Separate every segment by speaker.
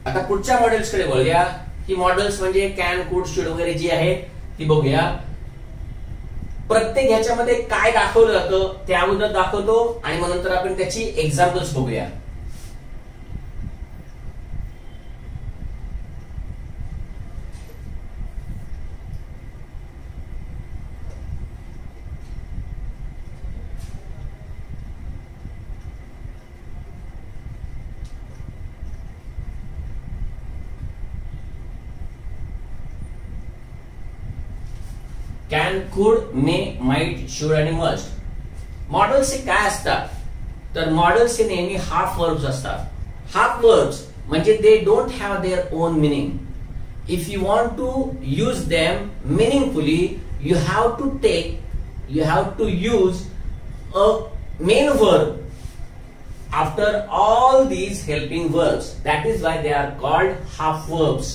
Speaker 1: आता पुढच्या मॉडेल्स कडे वळूया. ही मॉडेल्स म्हणजे कॅन, कुड, शुड वगैरे जी आहे ती बघूया. प्रत्येक ह्याच्यामध्ये काय दाखवलं जातं ते अगोदर दाखवतो आणि मग नंतर आपण त्याची एक्झाम्पल्स बघूया. Can, could, may, might, should आणि मस्ट. मॉडेल्स हे काय असतात तर मॉडेल्स हे नेहमी हाफ वर्ब्स असतात. हाफ वर्ब्स म्हणजे they don't have their own meaning. If you want to use them meaningfully you have to use a main verb after all these helping verbs. That is why they are called half verbs.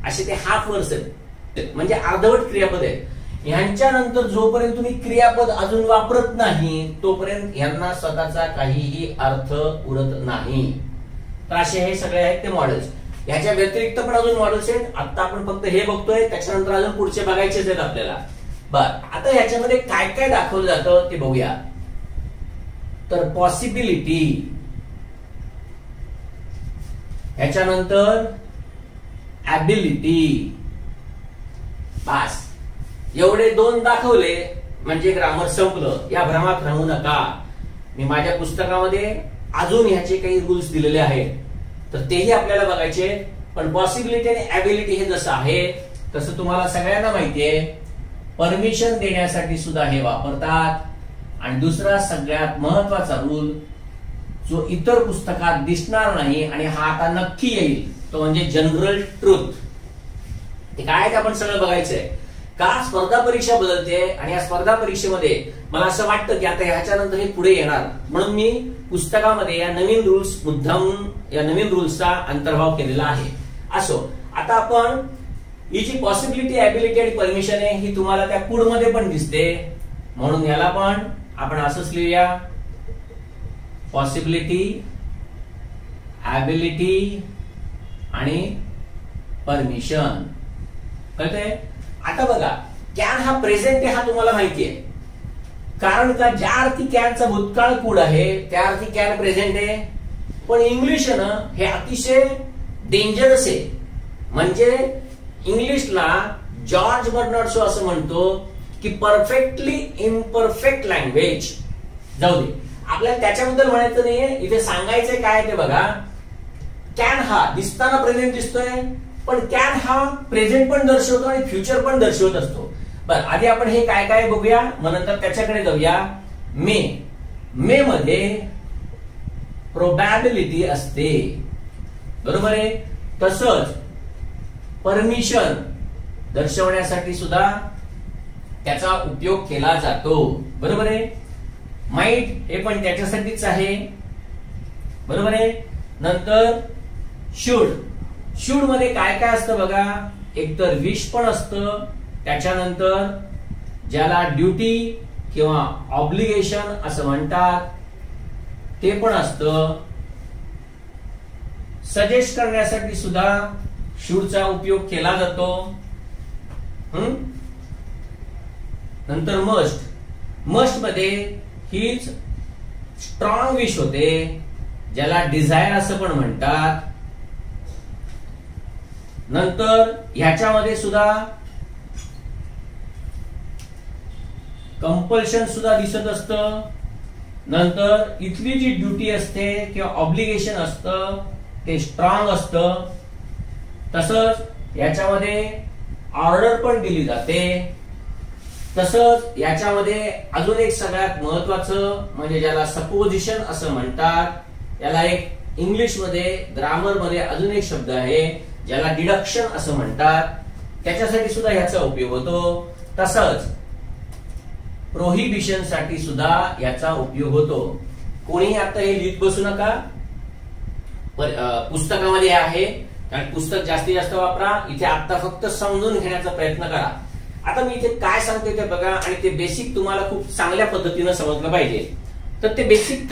Speaker 1: असे ते half verbs आहेत म्हणजे अर्धवट क्रियापद आहेत. ह्यांच्यानंतर जोपर्यंत तुम्ही क्रियापद अजून वापरत नाही तोपर्यंत यांना स्वतःचा काहीही अर्थ उरत नाही. तर असे हे सगळे आहेत ते मॉडेल्स. ह्याच्या व्यतिरिक्त पण अजून मॉडेल्स आहेत. आता आपण फक्त हे बघतोय, त्याच्यानंतर अजून पुढचे बघायचेच आहेत आपल्याला. बर, आता ह्याच्यामध्ये काय काय दाखवलं जातं ते बघूया. तर पॉसिबिलिटी, ह्याच्यानंतर ॲबिलिटी. बस एवढे दोन दाखवले म्हणजे ग्रामर संपलं. या भ्रमात राहू नका. मी माझ्या पुस्तकामध्ये अजून ह्याचे काही रूल्स दिलेले आहेत तर तेही आपल्याला बघायचे. पण पॉसिबिलिटी आणि ॲबिलिटी हे जसं आहे तसं तुम्हाला सगळ्यांना माहितीये परमिशन देण्यासाठी सुद्धा हे वापरतात. आणि दुसरा सगळ्यात महत्वाचा रूल जो इतर पुस्तकात दिसणार नाही आणि हा आता नक्की येईल तो म्हणजे जनरल ट्रुथ. ते काय ते आपण सगळं बघायचंय. का स्पर्धा परीक्षा बदलते आणि या स्पर्धा परीक्षेमध्ये मला असं वाटतं की आता ह्याच्यानंतर हे पुढे येणार म्हणून मी पुस्तकामध्ये या नवीन रूल्स मुद्दाम या नवीन रूल्सचा अंतर्भाव केलेला आहे. असो, आता आपण ही जी पॉसिबिलिटी, ॲबिलिटी आणि परमिशन आहे ही तुम्हाला त्या कुड मध्ये पण दिसते म्हणून याला पण आपण असंच लिहूया. पॉसिबिलिटी, ॲबिलिटी आणि परमिशन. कळतंय? आता बघा, कॅन हा प्रेझेंट आहे हा तुम्हाला माहिती आहे. कारण का ज्या अर्थी कॅनचा भूतकाळ कुड आहे त्या अर्थी कॅन प्रेझेंट आहे. पण इंग्लिश हे अतिशय डेंजरस आहे. म्हणजे इंग्लिशला जॉर्ज बर्नार्ड शॉ असं म्हणतो की परफेक्टली इम्परफेक्ट लँग्वेज. जाऊ दे, आपल्याला त्याच्याबद्दल म्हणायचं नाहीये. इथे सांगायचंय काय ते बघा. कॅन हा दिसताना प्रेझेंट दिसतोय पण कॅन हा प्रेझेंट पण दर्शवतो आणि फ्युचर पण दर्शवत असतो. बरं, आधी आपण हे काय काय बघूया मग नंतर त्याच्याकडे जाऊया. मे मध्ये प्रोबॅबिलिटी असते, बरोबर आहे. तसंच परमिशन दर्शवण्यासाठी सुद्धा त्याचा उपयोग केला जातो, बरोबर आहे. माइट हे पण त्याच्यासाठीच आहे, बरोबर आहे. नंतर शुड मध्ये काय काय असतं बघा. एकतर विश पण असतं, त्याच्यानंतर ज्याला ड्युटी किंवा ऑब्लिगेशन असं म्हणतात ते पण असतं. सजेस्ट करण्यासाठी सुद्धा शुडचा उपयोग केला जातो. नंतर मस्ट मध्ये हीच स्ट्रॉंग विश होते ज्याला डिझायर असं पण म्हणतात. नंतर ह्याच्यामध्ये सुद्धा कंपल्शन सुद्धा दिसत असतं. नंतर इथली जी ड्युटी असते किंवा ऑब्लिगेशन असतं ते स्ट्रॉंग असतं. तसंच याच्यामध्ये ऑर्डर पण दिली जाते. तसंच याच्यामध्ये अजून एक सगळ्यात महत्वाचं म्हणजे ज्याला सपोजिशन असं म्हणतात. याला एक इंग्लिश मध्ये ग्रामर मध्ये अजून एक शब्द आहे ज्याला डिडक्शन असं म्हणतात. त्याच्यासाठी सुद्धा ह्याचा उपयोग होतो. तसंच प्रोहिबिशन साठी सुद्धा याचा उपयोग होतो. कोणी आता हे लिहित बसू नका, पुस्तकामध्ये आहे कारण पुस्तक जास्तीत जास्त वापरा. इथे आता फक्त समजून घेण्याचा प्रयत्न करा. आता मी इथे काय सांगते ते बघा आणि ते बेसिक तुम्हाला खूप चांगल्या पद्धतीनं समजलं पाहिजे. तर ते बेसिक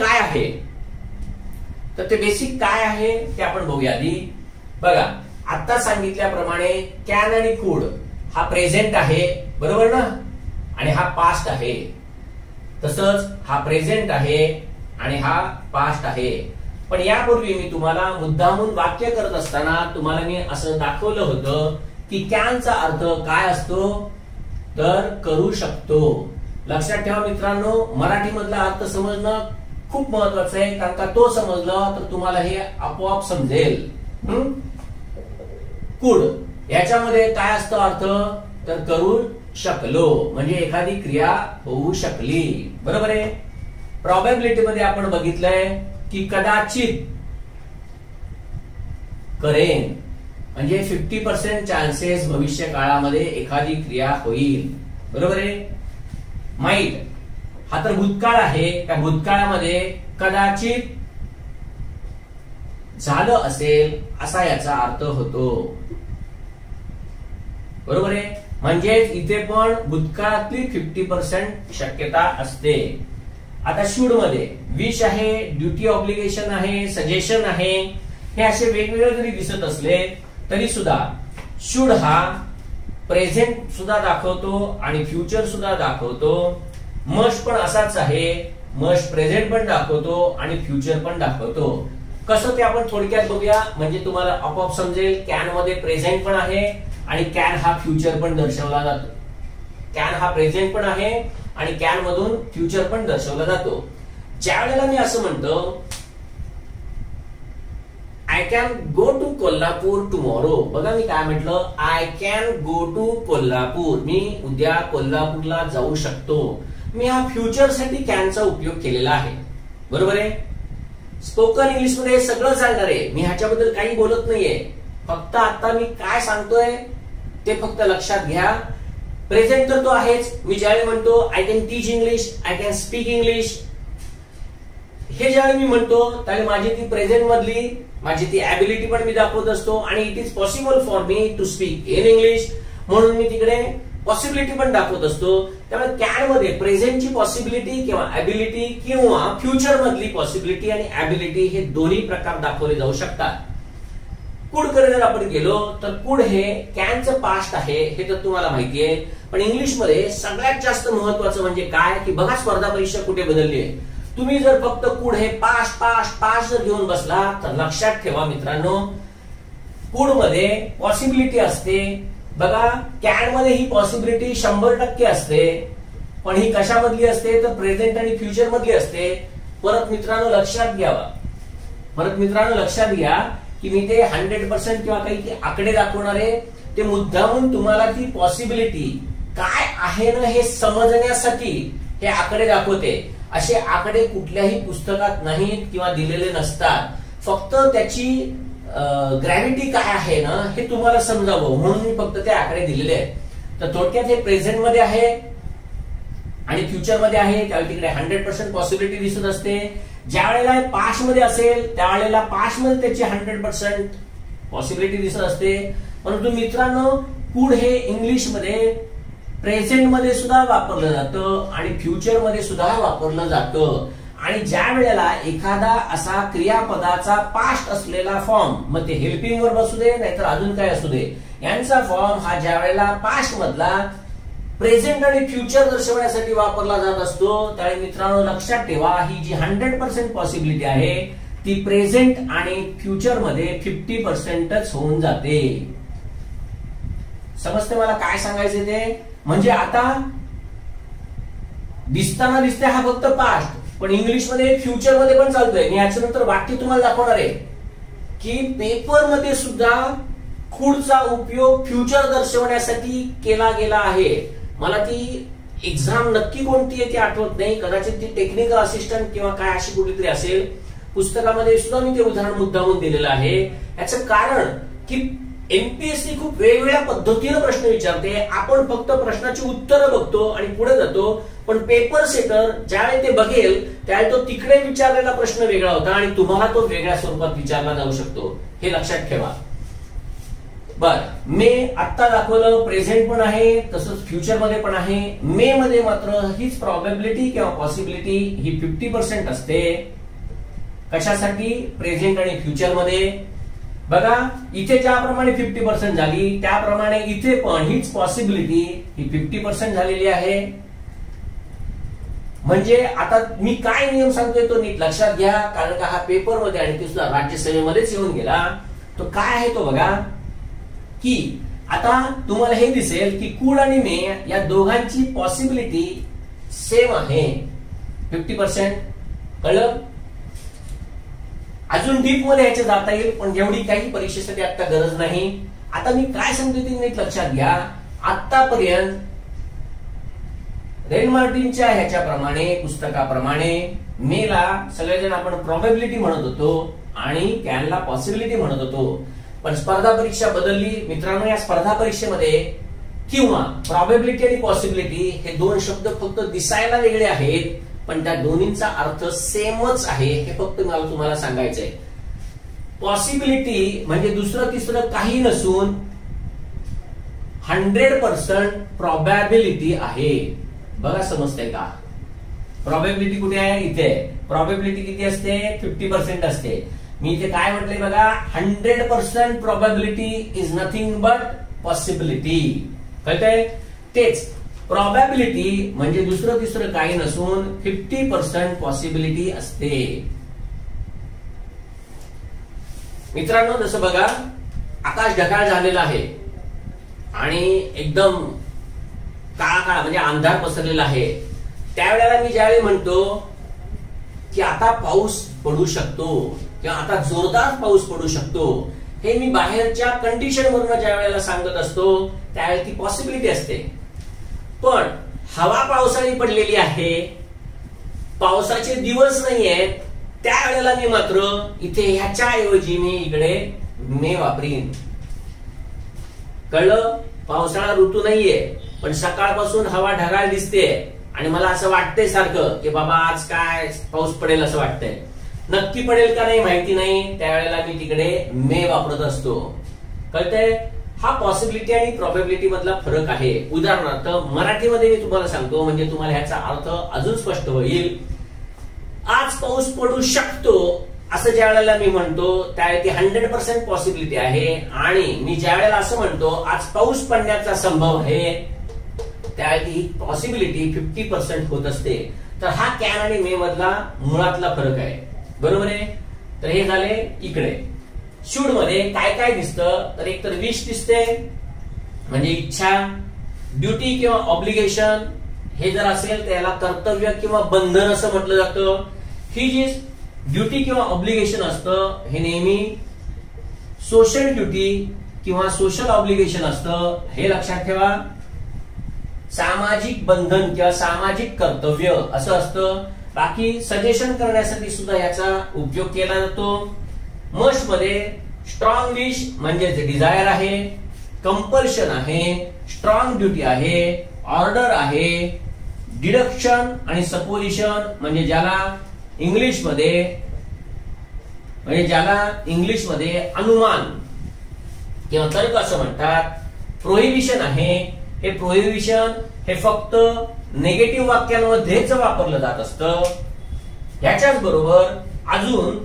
Speaker 1: काय आहे ते आपण बघूया आधी. बघा आता सांगितल्याप्रमाणे कॅन आणि कुड हा प्रेझेंट आहे, बरोबर ना, आणि हा पास्ट आहे. तसंच हा प्रेझेंट आहे आणि हा पास्ट आहे. पण यापूर्वी मी तुम्हाला मुद्दामून वाक्य करत असताना तुम्हाला मी असं दाखवलं होतं की कॅनचा अर्थ काय असतो, तर करू शकतो. लक्षात ठेवा मित्रांनो, मराठी मधला अर्थ समजणं खूप महत्वाचं आहे, कारण का तो समजला तर तुम्हाला हे आपोआप समजेल. कुड याच्यामध्ये काय असतो अर्थ, तर करू शकलो, म्हणजे एखादी क्रिया होऊ शकली, बरोबर आहे. प्रॉबॅबिलिटी मध्ये आपण बघितलंय की कदाचित करेन, म्हणजे 50% चान्सेस भविष्य काळामध्ये एखादी क्रिया होईल, बरोबर आहे. माईट हा तर भूतकाळ आहे, त्या भूतकाळामध्ये कदाचित झालं असेल असा याचा अर्थ होतो, बरोबर आहे. म्हणजेच इथे पण भूतकाळातली 50% शक्यता असते. आता शूड मध्ये विश आहे, ड्युटी ऑब्लिगेशन आहे, सजेशन आहे, हे असे वेगवेगळे जरी दिसत असले तरी सुद्धा शूड हा प्रेझेंट सुद्धा दाखवतो आणि फ्युचर सुद्धा दाखवतो. मस्ट पण असाच आहे, मस्ट प्रेझेंट पण दाखवतो आणि फ्युचर पण दाखवतो. कसं ते आपण थोडक्यात बघूया, म्हणजे तुम्हाला आपोआप समजेल. कॅन मध्ये प्रेझेंट पण आहे आणि कॅन हा फ्युचर पण दर्शवला जातो. कॅन हा प्रेझेंट पण आहे आणि कॅन मधून फ्युचर पण दर्शवला जातो. ज्या वेळेला मी असं म्हणतो I can go to Kolhapur tomorrow, बघा मी काय म्हटलं, I can go to Kolhapur, मी उद्या कोल्हापूरला जाऊ शकतो. मी हा फ्युचर साठी कॅनचा उपयोग केलेला आहे, बरोबर आहे. स्पोकन इंग्लिश मध्ये सगळं चालणार आहे, मी ह्याच्याबद्दल काही बोलत नाहीये. फक्त आता मी काय सांगतोय ते फक्त लक्षात घ्या. प्रेझेंट तर तो आहेच. मी ज्यावेळी म्हणतो I can teach English, I can speak English, हे ज्यावेळी मी म्हणतो त्यावेळी माझी ती प्रेझेंट मधली माझी ती ऍबिलिटी पण मी दाखवत असतो आणि it is possible for me to speak in English, म्हणून मी तिकडे पॉसिबिलिटी पण दाखवत असतो. त्यामुळे कॅन मध्ये प्रेझेंटची पॉसिबिलिटी किंवा ऍबिलिटी किंवा फ्युचर मधली पॉसिबिलिटी आणि ऍबिलिटी हे दोन्ही प्रकार दाखवले जाऊ शकतात. कुड कडे जर आपण गेलो तर कुड हे कॅनचं पास्ट आहे, हे तर तुम्हाला माहिती आहे. पण इंग्लिश मध्ये सगळ्यात जास्त महत्वाचं म्हणजे काय की बघा स्पर्धा परीक्षा कुठे बदलली आहे. तुम्ही जर फक्त कुड हे पास्ट पास्ट पास्ट जर घेऊन बसला तर लक्षात ठेवा मित्रांनो, कुड मध्ये पॉसिबिलिटी असते. बघा कॅन मध्ये ही पॉसिबिलिटी 100% असते, पण ही कशामधली असते तर प्रेझेंट आणि फ्युचर मधली असते. परत मित्रांनो लक्षात घ्या की मी ते 100% किंवा काही आकडे दाखवणार आहे, ते मुद्दामून तुम्हाला ती पॉसिबिलिटी काय आहे ना हे समजण्यासाठी हे आकडे दाखवते. असे आकडे कुठल्याही पुस्तकात नाहीत किंवा दिलेले नसतात. फक्त त्याची ग्रॅव्हिटी काय आहे ना हे तुम्हाला समजावं म्हणून मी फक्त ते आकडे दिलेले आहेत. तर थोडक्यात हे प्रेझेंट मध्ये आहे आणि फ्युचर मध्ये आहे, त्यावेळी तिकडे 100% पॉसिबिलिटी दिसत असते. ज्या वेळेला पास्ट मध्ये असेल त्यावेळेला पास्ट मध्ये त्याची 100% पॉसिबिलिटी दिसत असते. परंतु मित्रांनो कुड हे इंग्लिश मध्ये प्रेझेंट मध्ये सुद्धा वापरलं जातं आणि फ्युचर मध्ये सुद्धा वापरलं जातं. आणि ज्या वेळेला एखादा असा क्रियापदाचा पास्ट असलेला फॉर्म, मग ते हेल्पिंग वर्ब असू दे नाहीतर अजून काय असू दे, यांचा फॉर्म हा ज्या वेळेला पास्ट मधला प्रेझेंट आणि फ्युचर दर्शवण्यासाठी वापरला जात असतो, त्यावेळी मित्रांनो लक्षात ठेवा ही जी 100% पॉसिबिलिटी आहे ती प्रेझेंट आणि फ्युचर मध्ये 50%च होऊन जाते. समजते मला काय सांगायचं ते? म्हणजे आता दिसताना दिसते हा फक्त पास्ट, पण इंग्लिश मध्ये फ्युचर मध्ये पण चालतोय. मी याच्यानंतर वाक्य तुम्हाला दाखवणार आहे की पेपर मध्ये सुद्धा कुडचा उपयोग फ्युचर दर्शवण्यासाठी केला गेला आहे. मला ती एक्झाम नक्की कोणती आहे ती आठवत नाही, कदाचित ती टेक्निकल असिस्टंट किंवा काय अशी कुठेतरी असेल. पुस्तकामध्ये सुद्धा मी ते उदाहरण मुद्दामून दिलेलं आहे. याचं कारण की एमपीएससी खूप वेगवेगळ्या पद्धतीने प्रश्न विचारते. आपण फक्त प्रश्नाची उत्तरं बघतो आणि पुढे जातो, पण पेपर सेटर ज्यावेळी ते बघेल त्यावेळी तो तिकडे विचारलेला प्रश्न वेगळा होता आणि तुम्हाला तो वेगळ्या स्वरूपात विचारला जाऊ शकतो, हे लक्षात ठेवा. बर, मे आता दाखवलं प्रेझेंट पण आहे तसंच फ्युचर मध्ये पण आहे. मे मध्ये मात्र हीच प्रॉबॅबिलिटी किंवा पॉसिबिलिटी ही 50% असते. कशासाठी? प्रेझेंट आणि फ्युचर मध्ये. बघा इथे ज्याप्रमाणे 50% झाली त्याप्रमाणे इथे पण हीच पॉसिबिलिटी ही 50% झालेली आहे. म्हणजे आता मी काय नियम सांगतोय तो नीट लक्षात घ्या, कारण का हा पेपर मध्ये आणि ते सुद्धा राज्यसभेमध्येच येऊन गेला. तो काय आहे तो बघा, की आता तुम्हाला हे दिसेल की कूड आणि मे या दोघांची पॉसिबिलिटी सेम आहे 50%. कळलं? अजून डीप मध्ये याचे जाता येईल, पण एवढी काही परीक्षेसाठी आता गरज नाही. आता मी काय सांगतोय ते नीट लक्षात घ्या. आतापर्यंत रेन मार्टिनच्या ह्याच्याप्रमाणे पुस्तकाप्रमाणे मेला सगळेजण आपण प्रोबॅबिलिटी म्हणत होतो आणि कॅनला पॉसिबिलिटी म्हणत होतो. पण स्पर्धा परीक्षा बदलली मित्रांनो. या स्पर्धा परीक्षेमध्ये किंवा प्रोबॅबिलिटी आणि पॉसिबिलिटी हे दोन शब्द फक्त दिसायला वेगळे आहेत, पण त्या दोन्हींचा अर्थ सेमच आहे. हे फक्त मला तुम्हाला सांगायचंय. पॉसिबिलिटी म्हणजे दुसरं तिसरं काही नसून 100% प्रोबॅबिलिटी आहे. बघा समजतंय का? प्रोबॅबिलिटी कुठे आहे? इथे. प्रोबॅबिलिटी किती असते? 50% असते. मी इथे काय म्हटलंय बघा, 100% probability is nothing but possibility. कळतंय? तेच प्रोबॅबिलिटी म्हणजे दुसरं तिसरं काही नसून 50% पॉसिबिलिटी असते. मित्रांनो जसं बघा आकाश ढगाळ झालेलं आहे आणि एकदम काळा म्हणजे अंधार पसरलेला आहे. त्यावेळेला मी ज्यावेळी म्हणतो की आता पाऊस पडू शकतो किंवा आता जोरदार पाऊस पडू शकतो, हे मी बाहेरच्या कंडिशन वरून ज्या वेळेला सांगत असतो त्यावेळी ती पॉसिबिलिटी असते. पण हवा पावसाळी पडलेली आहे, पावसाचे दिवस नाही आहेत, त्यावेळेला मी मात्र इथे ह्याच्या ऐवजी मी इकडे मे वापरीन. कळलं? पावसाळा ऋतू नाहीये, पण सकाळपासून हवा ढगाळ दिसते आणि मला असं वाटतंय सारखं की बाबा आज काय पाऊस पडेल असं वाटतंय. नक्की पडेल का नाही माहिती नाही, त्यावेळेला मी तिकडे मे वापरत असतो. कळतंय? हा पॉसिबिलिटी आणि प्रोबॅबिलिटी मधला फरक आहे. उदाहरणार्थ मराठीमध्ये मी तुम्हाला सांगतो म्हणजे तुम्हाला ह्याचा अर्थ अजून स्पष्ट होईल. आज पाऊस पडू शकतो असं ज्या वेळेला मी म्हणतो त्यावेळी ती 100% पॉसिबिलिटी आहे, आणि मी ज्या वेळेला असं म्हणतो आज पाऊस पडण्याचा संभव आहे त्यावेळी ही पॉसिबिलिटी 50% होत असते. तर हा कॅन आणि मे मधला मुळातला फरक आहे. बरोबर आहे? तर हे झाले इकडे. शूड मध्ये काय काय दिसतं, तर एक तर विश दिसते म्हणजे इच्छा. ड्युटी किंवा ऑब्लिगेशन हे जर असेल तर याला कर्तव्य किंवा बंधन असं म्हटलं जातं. ही जी ड्युटी किंवा ऑब्लिगेशन असतं हे नेहमी सोशल ड्युटी किंवा सोशल ऑब्लिगेशन असतं, हे लक्षात ठेवा. सामाजिक बंधन किंवा सामाजिक कर्तव्य असं असतं. बाकी सजेशन करण्यासाठी सुद्धा याचा उपयोग केला जातो. मस्ट मध्ये स्ट्रॉंग विश म्हणजे डिझायर आहे, कंपल्शन आहे, स्ट्रॉंग ड्युटी आहे, ऑर्डर आहे, डिडक्शन आणि सपोजिशन म्हणजे ज्याला इंग्लिश मध्ये अनुमान किंवा तर्क असं म्हणतात. प्रोहिबिशन आहे. हे प्रोहिबिशन हे फक्त नेगेटिव्ह वाक्यांमध्येच वापरलं जात असतं. याच्याच बरोबर अजून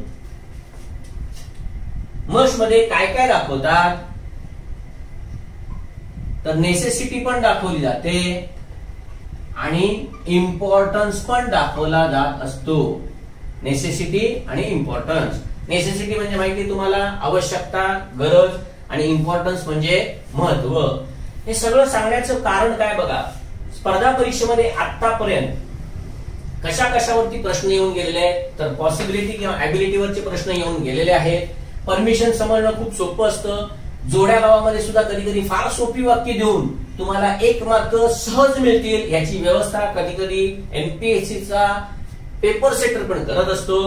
Speaker 1: मस्ट मध्ये काय काय दाखवतात, तर नेसेसिटी पण दाखवली जाते आणि इम्पॉर्टन्स पण दाखवला जात असतो. नेसेसिटी आणि इम्पॉर्टन्स. नेसेसिटी म्हणजे माहिती तुम्हाला आवश्यकता, गरज, आणि इम्पॉर्टन्स म्हणजे महत्व. हे सगळं सांगण्याचं कारण काय बघा, स्पर्धा परीक्षेमध्ये आतापर्यंत कशा कशावरती प्रश्न येऊन गेलेले आहेत, तर पॉसिबिलिटी किंवा ॲबिलिटीवरचे प्रश्न येऊन गेलेले आहेत. परमिशन समजणं खूप सोपं असतं. जोड्या लावामध्ये सुद्धा कधी कधी फार सोपी वाक्य देऊन तुम्हाला 1 मार्क सहज मिळतील याची व्यवस्था कधी कधी एमपीएससीचा पेपर सेटर पण करत असतो.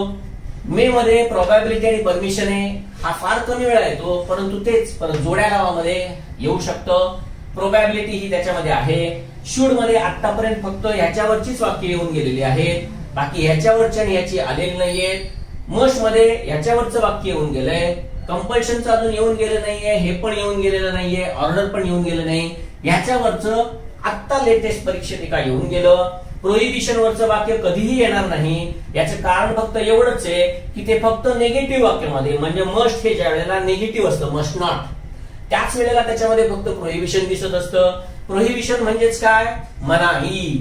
Speaker 1: मे मध्ये प्रोबॅबिलिटी आणि परमिशन आहे, हा फार कमी वेळा येतो, परंतु तेच परत जोड्या लावामध्ये येऊ शकतं. प्रोबॅबिलिटी ही त्याच्यामध्ये आहे. शूड मध्ये आतापर्यंत फक्त ह्याच्यावरचीच वाक्य येऊन गेलेली आहेत, बाकी ह्याच्यावरची आणि ह्याची आलेली नाहीये. मस्ट मध्ये ह्याच्यावरचं वाक्य येऊन गेलंय. कंपल्शनचं अजून येऊन गेलं नाहीये, हे पण येऊन गेलेलं नाहीये, ऑर्डर पण येऊन गेलं नाही. ह्याच्यावरचं आता लेटेस्ट परीक्षेत का येऊन गेलं. प्रोहिबिशन वरचं वाक्य कधीही येणार नाही. याचं कारण फक्त एवढंच आहे की ते फक्त निगेटिव्ह वाक्यामध्ये, म्हणजे मस्ट हे ज्या वेळेला निगेटिव्ह असतं, मस्ट नॉट, त्याच वेळेला त्याच्यामध्ये फक्त प्रोहिबिशन दिसत असतं. प्रोहिबिशन म्हणजेच काय? मनाई.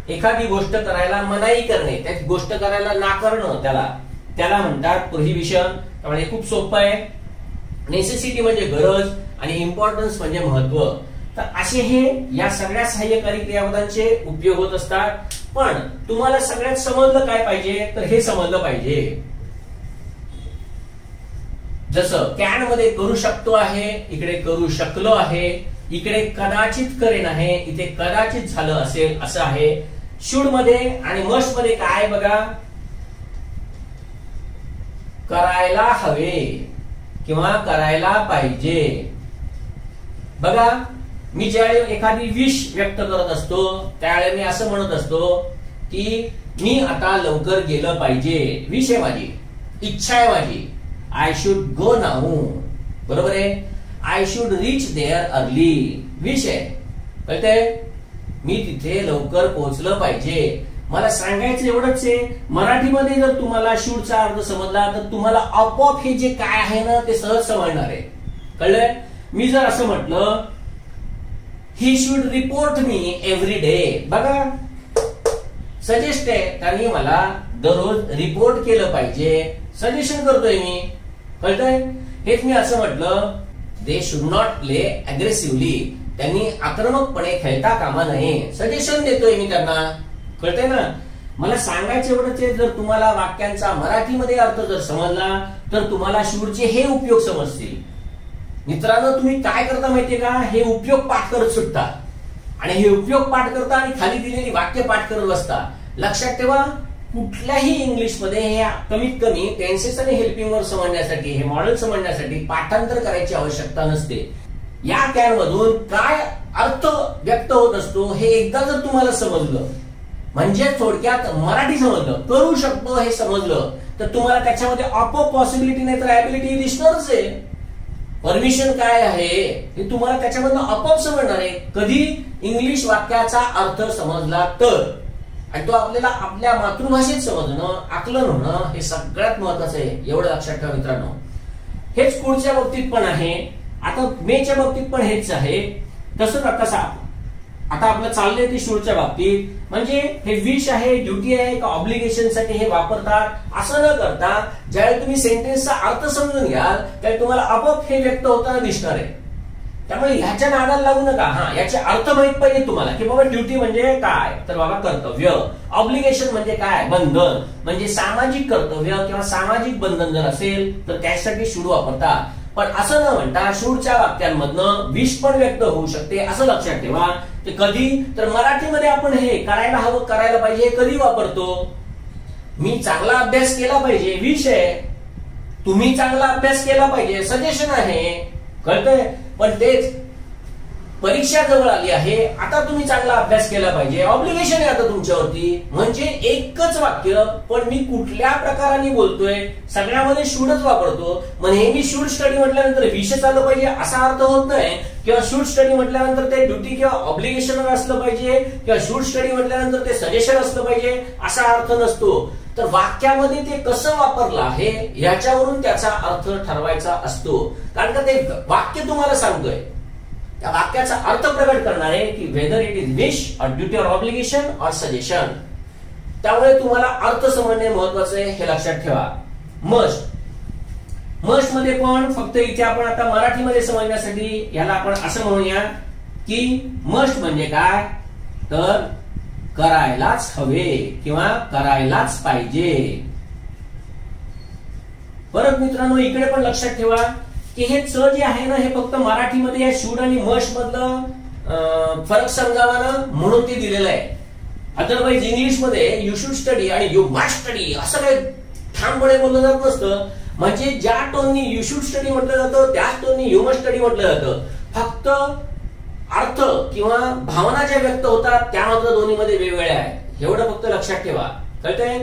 Speaker 1: एखादी गोष्ट करायला मनाई करणे, त्या गोष्ट करायला नाकारणं, त्याला म्हणतात प्रोहिबिशन. त्यामुळे खूप सोपं आहे. नेसेसिटी म्हणजे गरज आणि इम्पॉर्टन्स म्हणजे महत्व. तर असे हे या सगळ्या सहाय्यकारी क्रियापदांचे उपयोग होत असतात. पण तुम्हाला सगळ्यात समजलं काय पाहिजे, तर हे समजलं पाहिजे. जसं कॅन मध्ये करू शकतो आहे, इकडे करू शकलो आहे, इकडे कदाचित करेन आहे, इथे कदाचित झालं असेल असं आहे. शुड मध्ये आणि मस्ट मध्ये काय बघा, करायला हवे किंवा करायला पाहिजे. बघा, मी ज्यावेळी एखादी विश व्यक्त करत असतो त्यावेळी मी असं म्हणत असतो की मी आता लवकर गेलं पाहिजे. विश आहे माझी, इच्छा आहे माझी. आय शुड गो नाऊ, बरोबर आहे. I should reach there early, wish आहे, कळतंय? मी तिथे लवकर पोहोचलं पाहिजे. मला सांगायचं एवढंच आहे, मराठीमध्ये जर तुम्हाला शूडचा अर्थ समजला तर तुम्हाला आपोआप हे जे काय आहे ना ते सहज समजणार आहे. कळलंय? मी जर असं म्हटलं he should report me every day, बघा सजेस्ट आहे, त्यांनी मला दररोज रिपोर्ट केलं पाहिजे, सजेशन करतोय मी. कळतंय? हेच मी असं म्हटलं they should not play aggressively, त्यांनी आक्रमकपणे खेळता कामा नये, सजेशन देतोय मी त्यांना. कळतंय ना? मला सांगायचं एवढंच आहे, जर तुम्हाला वाक्यांचा मराठीमध्ये अर्थ जर समजला तर तुम्हाला शूडचे हे उपयोग समजतील. मित्रांनो, तुम्ही काय करता माहितीये का? हे उपयोग पाठ करत सुटता आणि हे उपयोग पाठ करता आणि खाली दिलेली वाक्य पाठ करत बसता. लक्षात ठेवा, कुठल्याही इंग्लिश मध्ये हे कमीत कमी टेन्सेस आणि हेल्पिंग वर्ब समजण्यासाठी, हे मॉडेल समजण्यासाठी पाठांतर करायची आवश्यकता नसते. या कॅन मधून काय अर्थ व्यक्त होत असतो हे एकदा जर तुम्हाला समजलं, म्हणजे थोडक्यात मराठी समजलं, करू शकतो हे समजलं, तर तुम्हाला त्याच्यामध्ये आपोआप पॉसिबिलिटी नाही तर ॲबिलिटी दिसणारच आहे. परमिशन काय आहे हे तुम्हाला त्याच्यामधून आपोआप समजणार आहे. कधी? इंग्लिश वाक्याचा अर्थ समजला तर. आणि तो आपल्याला आपल्या मातृभाषेत समजणं, आकलन होणं हे सगळ्यात महत्वाचं आहे. एवढं लक्षात ठेवा मित्रांनो. हेच पुढच्या बाबतीत पण आहे. आता मेच्या बाबतीत पण हेच आहे. तसंच आता आपलं चाललंय ते शूडच्या बाबतीत, म्हणजे हे विश आहे, ड्युटी आहे का ऑब्लिगेशन साठी हे वापरतात. असं न करता ज्यावेळी तुम्ही सेंटेन्सचा अर्थ समजून घ्याल त्यावेळी तुम्हाला आपोआप हे व्यक्त होताना दिसणार आहे. त्यामुळे ह्याच्या नादाला लागू नका. याचे अर्थ माहित पाहिजे तुम्हाला की बाबा ड्युटी म्हणजे काय, तर बाबा कर्तव्य. ऑब्लिगेशन म्हणजे काय? बंधन. म्हणजे सामाजिक कर्तव्य किंवा सामाजिक बंधन जर असेल तर त्यासाठी शूड वापरतात. पण असं न म्हणता शूडच्या वाक्यांमधनं विश पण व्यक्त होऊ शकते असं लक्षात ठेवा. ते कधी? तर मराठीमध्ये आपण हे करायला हवं, करायला पाहिजे कधी वापरतो? मी चांगला अभ्यास केला पाहिजे, विश आहे. तुम्ही चांगला अभ्यास केला पाहिजे, सजेशन आहे. कळतंय? पण तेच परीक्षा जवळ आली आहे, आता तुम्ही चांगला अभ्यास केला पाहिजे, ऑब्लिगेशन आहे आता तुमच्यावरती. म्हणजे एकच वाक्य, पण मी कुठल्या प्रकाराने बोलतोय, सगळ्यामध्ये शूडच वापरतो. मग नेहमी शूड स्टडी म्हटल्यानंतर विषय आलं पाहिजे असा अर्थ होत नाही, किंवा शूड स्टडी म्हटल्यानंतर ते ड्युटी किंवा ऑब्लिगेशन असलं पाहिजे, किंवा शूड स्टडी म्हटल्यानंतर ते सजेशन असलं पाहिजे असा अर्थ नसतो. तर वाक्यामध्ये ते कसं वापरलं आहे याच्यावरून त्याचा अर्थ ठरवायचा असतो. कारण का ते वाक्य तुम्हाला सांगतोय, त्या वाक्याचा अर्थ प्रकट करणार आहे की whether it is wish or duty or obligation or suggestion. त्यामुळे तुम्हाला अर्थ समजणे महत्वाचं आहे, हे लक्षात ठेवा. मस्ट मध्ये पण फक्त इथे आपण आता मराठीमध्ये समजण्यासाठी याला आपण असं म्हणूया की मस्ट म्हणजे काय, तर करायलाच हवे किंवा करायलाच पाहिजे. परत मित्रांनो इकडे पण लक्षात ठेवा की हे च जे आहे ना हे फक्त मराठीमध्ये या शूड आणि मस्ट मधलं फरक समजावा ना म्हणून ते दिलेलं आहे. अदरवाईज इंग्लिश मध्ये यू शुड स्टडी आणि यू मस्ट स्टडी असं काही ठामपणे बोललं जात नसतं. म्हणजे ज्या टोननी यू शुड स्टडी म्हटलं जातं त्याच टोननी यू मस्ट स्टडी म्हटलं जातं. फक्त अर्थ किंवा भावना ज्या व्यक्त होतात त्या मात्र दोन्ही मध्ये वेगवेगळ्या आहेत, एवढं फक्त लक्षात ठेवा. कळतंय?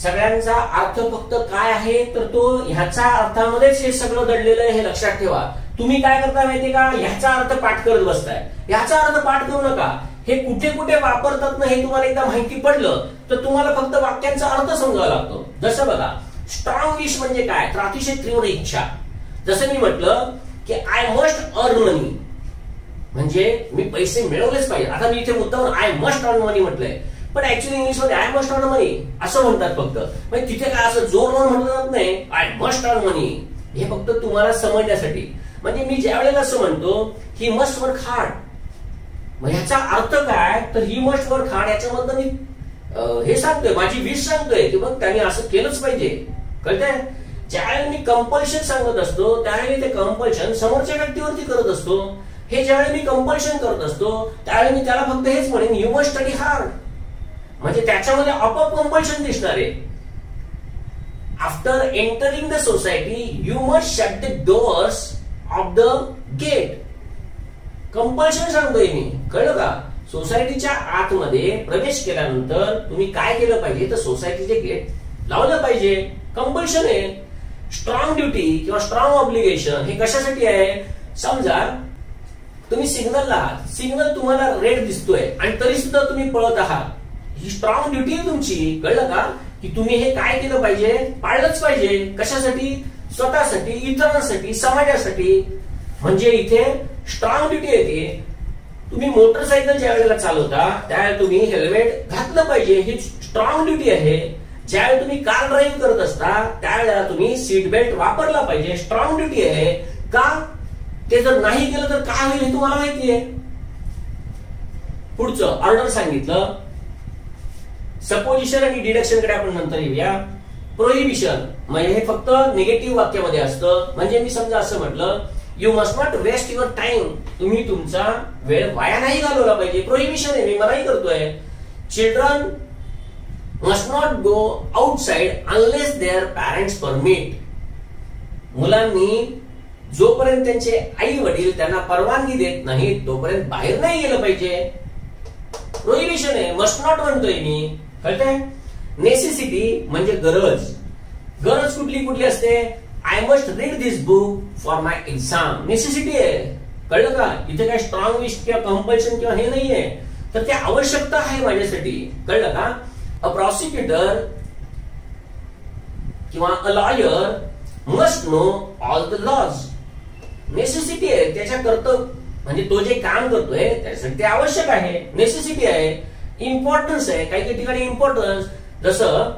Speaker 1: सगळ्यांचा अर्थ फक्त काय आहे तर तो ह्याचा अर्थामध्येच हे सगळं दडलेलं आहे हे लक्षात ठेवा. तुम्ही काय करता माहितीये का, ह्याचा अर्थ पाठ करत बसताय. ह्याचा अर्थ पाठ करू नका. हे कुठे कुठे वापरतात ना हे तुम्हाला एकदा माहिती पडलं तर तुम्हाला फक्त वाक्यांचा अर्थ समजावा लागतो. जसं बघा, स्ट्रॉंग विश म्हणजे काय, तर अतिशय तीव्र इच्छा. जसं मी म्हटलं की आय मस्ट अर्न मनी, म्हणजे मी पैसे मिळवलेच पाहिजे. आता मी इथे मुद्दाम आय मस्ट अर्न मनी म्हटलंय, पण ऍक्च्युअली इंग्लिश मध्ये आय मस्ट अर्न मनी असं म्हणतात फक्त. म्हणजे तिथे काय असं जोर लावून म्हटलं जात नाही आय मस्ट अर्न मनी. हे फक्त तुम्हाला समजण्यासाठी. म्हणजे मी ज्या वेळेला असं म्हणतो ही मस्ट वर्क हार्ड, मग ह्याचा अर्थ काय, तर ही मस्ट वर्क हार्ड याच्यामधनं मी हे सांगतोय, माझी विश सांगतोय की मग त्यांनी असं केलंच पाहिजे. कळतंय? ज्यावेळेला मी कंपल्शन सांगत असतो त्यावेळी ते कंपल्शन समोरच्या व्यक्तीवरती करत असतो. हे ज्यावेळी मी कंपल्शन करत असतो त्यावेळी मी त्याला फक्त हेच म्हणेन यू मस्ट स्टडी हार्ड, म्हणजे त्याच्यामध्ये आपोआप कंपल्शन दिसणार आहे. After entering the society you must shut the doors of the gate. Compulsion सांगतोय मी, कळलं का? सोसायटीच्या आतमध्ये प्रवेश केल्यानंतर तुम्ही काय केलं पाहिजे, तर सोसायटीचे गेट लावलं पाहिजे. कंपल्शन आहे. स्ट्रॉंग ड्युटी किंवा स्ट्रॉंग ऑब्लिगेशन हे कशासाठी आहे, समजा तुम्ही सिग्नलला आहात, सिग्नल तुम्हाला रेड दिसतोय आणि तरी सुद्धा तुम्ही पळत आहात, ही स्ट्रॉंग ड्युटी आहे तुमची. कळलं का, की तुम्ही हे काय केलं पाहिजे, पाळलंच पाहिजे. कशासाठी, स्वतःसाठी, इतरांसाठी, समाजासाठी. म्हणजे इथे स्ट्रॉंग ड्युटी येते. तुम्ही मोटरसायकल ज्या वेळेला चालवता त्यावेळेला तुम्ही हेल्मेट घातलं पाहिजे, ही स्ट्रॉंग ड्युटी आहे. ज्यावेळेला तुम्ही कार ड्राईव्ह करत असता त्यावेळेला तुम्ही सीट बेल्ट वापरला पाहिजे, स्ट्रॉंग ड्युटी आहे. का, ते जर नाही केलं तर काय होईल हे तुम्हाला माहिती आहे. पुढचं ऑर्डर सांगितलं. सपोजिशन आणि डिडक्शन कडे आपण नंतर येऊया. प्रोहिबिशन म्हणजे हे फक्त निगेटिव्ह वाक्यामध्ये असतं. म्हणजे मी समजा असं म्हटलं you must not waste your time, तुम्ही तुमचा वेळ वाया नाही घालवला पाहिजे. प्रोहिबिशन आहे, मी मनाई करतोय. Children must not go outside unless there parents permit, मुलांनी जोपर्यंत त्यांचे आई वडील त्यांना परवानगी देत नाहीत तोपर्यंत बाहेर नाही गेलं पाहिजे. प्रोहिबिशन आहे, मस्ट नॉट म्हणतोय मी. कळतंय? नेसेसिटी म्हणजे गरज. गरज कुठली कुठली असते, I must read this book for my exam, necessity आहे. कळलं का, इथे काय स्ट्रॉंग विश किंवा कंपल्शन किंवा हे नाहीये, तर ते आवश्यकता आहे माझ्यासाठी. कळलं का? अ प्रॉसिक्युटर किंवा a lawyer must know all the laws, necessity आहे. त्याच्या कर्तव्य म्हणजे तो जे काम करतोय त्यासाठी ते आवश्यक आहे, नेसेसिटी आहे. इम्पॉर्टन्स आहे, काही काही ठिकाणी इम्पॉर्टन्स. जसं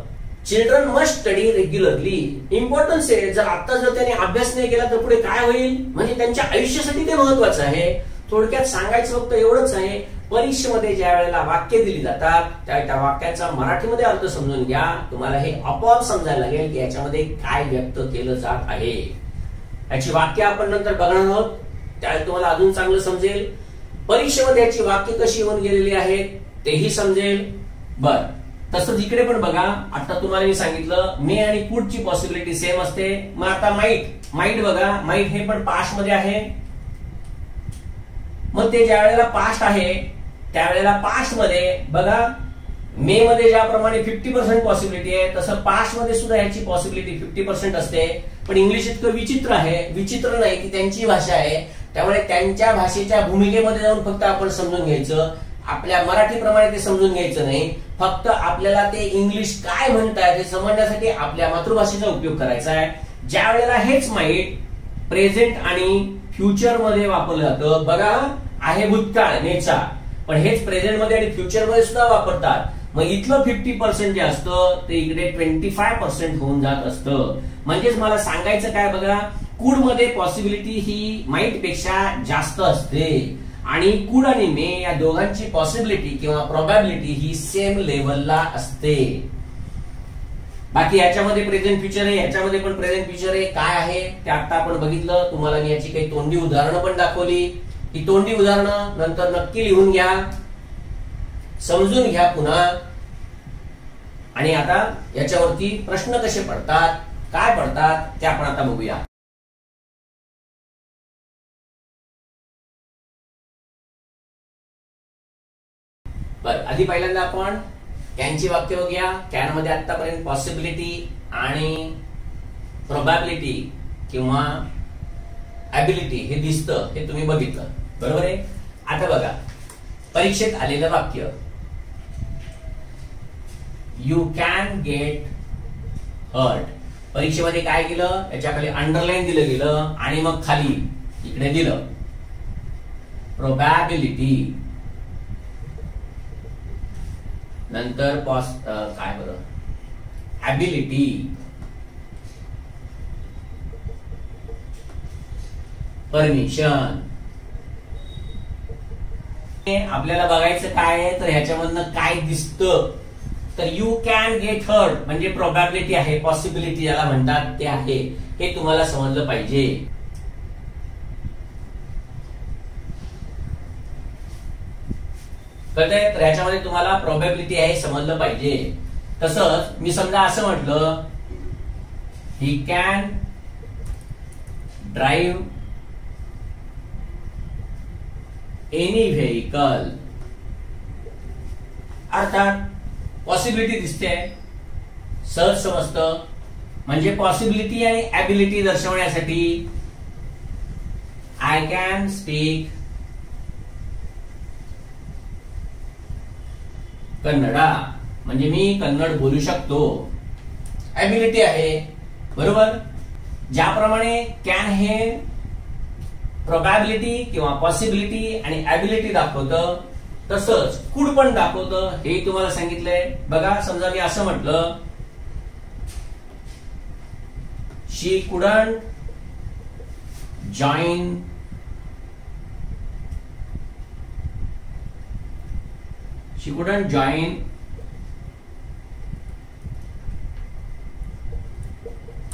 Speaker 1: children must study regularly, importance आहे. जर आता जर त्याने अभ्यास नाही केला तर पुढे काय होईल, म्हणजे त्यांच्या आयुष्यासाठी ते महत्वाचं आहे. थोडक्यात सांगायचं फक्त एवढंच आहे, परीक्षेमध्ये ज्या वेळेला वाक्य दिली जातात त्या वाक्याचा मराठीमध्ये अर्थ समजून घ्या. तुम्हाला हे आपोआप समजायला लागेल की याच्यामध्ये काय व्यक्त केलं जात आहे. याची वाक्य आपण नंतर बघणार आहोत, त्यावेळेला तुम्हाला अजून चांगलं समजेल. परीक्षेमध्ये याची वाक्य कशी येऊन गेलेली आहेत तेही समजेल. बर, तसंच इकडे पण बघा. आता तुम्हाला मी सांगितलं मे आणि कुडची पॉसिबिलिटी सेम असते. मग आता माईट बघा, माईट हे पण पास्ट मध्ये आहे. मग ते ज्या वेळेला पास्ट आहे त्यावेळेला पास्ट मध्ये बघा, मे मध्ये ज्याप्रमाणे 50% पॉसिबिलिटी आहे तसं पास्ट मध्ये सुद्धा याची पॉसिबिलिटी 50% असते. पण इंग्लिश इतकं विचित्र आहे, विचित्र नाही की त्यांची भाषा आहे, त्यामुळे त्यांच्या भाषेच्या भूमिकेमध्ये जाऊन फक्त आपण समजून घ्यायचं. आपल्या मराठीप्रमाणे ते समजून घ्यायचं नाही. फक्त आपल्याला ते इंग्लिश काय म्हणतात हे समजण्यासाठी आपल्या मातृभाषेचा उपयोग करायचा आहे. ज्या वेळेला हेच माईट प्रेझेंट आणि फ्युचर मध्ये वापरलं जातं. बघा, आहे भूतकाळ नेचा, पण हेच प्रेझेंट मध्ये आणि फ्युचर मध्ये सुद्धा वापरतात. मग इथलं 50% जे असतं ते इकडे 25% होऊन जात असतं. म्हणजेच मला सांगायचं काय बघा, कूड मध्ये पॉसिबिलिटी ही माईट पेक्षा जास्त असते आणि कूड आणि मे या दोघांची पॉसिबिलिटी किंवा प्रोबॅबिलिटी ही सेम लेवलला असते. बाकी याच्यामध्ये प्रेझेंट फ्युचर आहे, याच्यामध्ये पण प्रेझेंट फ्युचर आहे. काय आहे ते आता आपण बघितलं. तुम्हाला मी याची काही तोंडी उदाहरणं पण दाखवली. ही तोंडी उदाहरणं नंतर नक्की लिहून घ्या, समजून घ्या पुन्हा. आणि आता याच्यावरती प्रश्न कसे पडतात, काय पडतात ते आपण आता बघूया. बर, आधी पहिल्यांदा आपण कॅनची वाक्य बघूया. कॅन मध्ये आतापर्यंत पॉसिबिलिटी आणि प्रोबॅबिलिटी किंवा ॲबिलिटी हे दिसतं, हे तुम्ही बघितलं बरोबर आहे. आता बघा परीक्षेत आलेलं वाक्य, यू कॅन गेट हर्ट. परीक्षेमध्ये काय केलं, याच्या खाली अंडरलाईन दिलं गेलं आणि मग खाली इकडे दिलं प्रोबॅबिलिटी, नंतर काय बरं ॲबिलिटी, परमिशन. आपल्याला बघायचं काय आहे, तर ह्याच्यामधनं काय दिसतं, तर यू कॅन गेट हर्ट म्हणजे प्रोबॅबिलिटी आहे, पॉसिबिलिटी ज्याला म्हणतात ते आहे, हे तुम्हाला समजलं पाहिजे. कळतंय, तर ह्याच्यामध्ये तुम्हाला प्रोबॅबिलिटी आहे समजलं पाहिजे. तसंच मी समजा असं म्हटलं, he can drive any vehicle, अर्थात पॉसिबिलिटी दिसते, सहज समजतं. म्हणजे पॉसिबिलिटी आणि ॲबिलिटी दर्शवण्यासाठी आय कॅन स्पीक कन्नडा, म्हणजे मी कन्नड बोलू शकतो, ॲबिलिटी आहे बरोबर. ज्याप्रमाणे कॅन हे प्रोबॅबिलिटी किंवा पॉसिबिलिटी आणि ॲबिलिटी दाखवतं, तसंच कुड पण दाखवतं, हे तुम्हाला सांगितलंय. बघा समजा मी असं म्हटलं, she couldn't join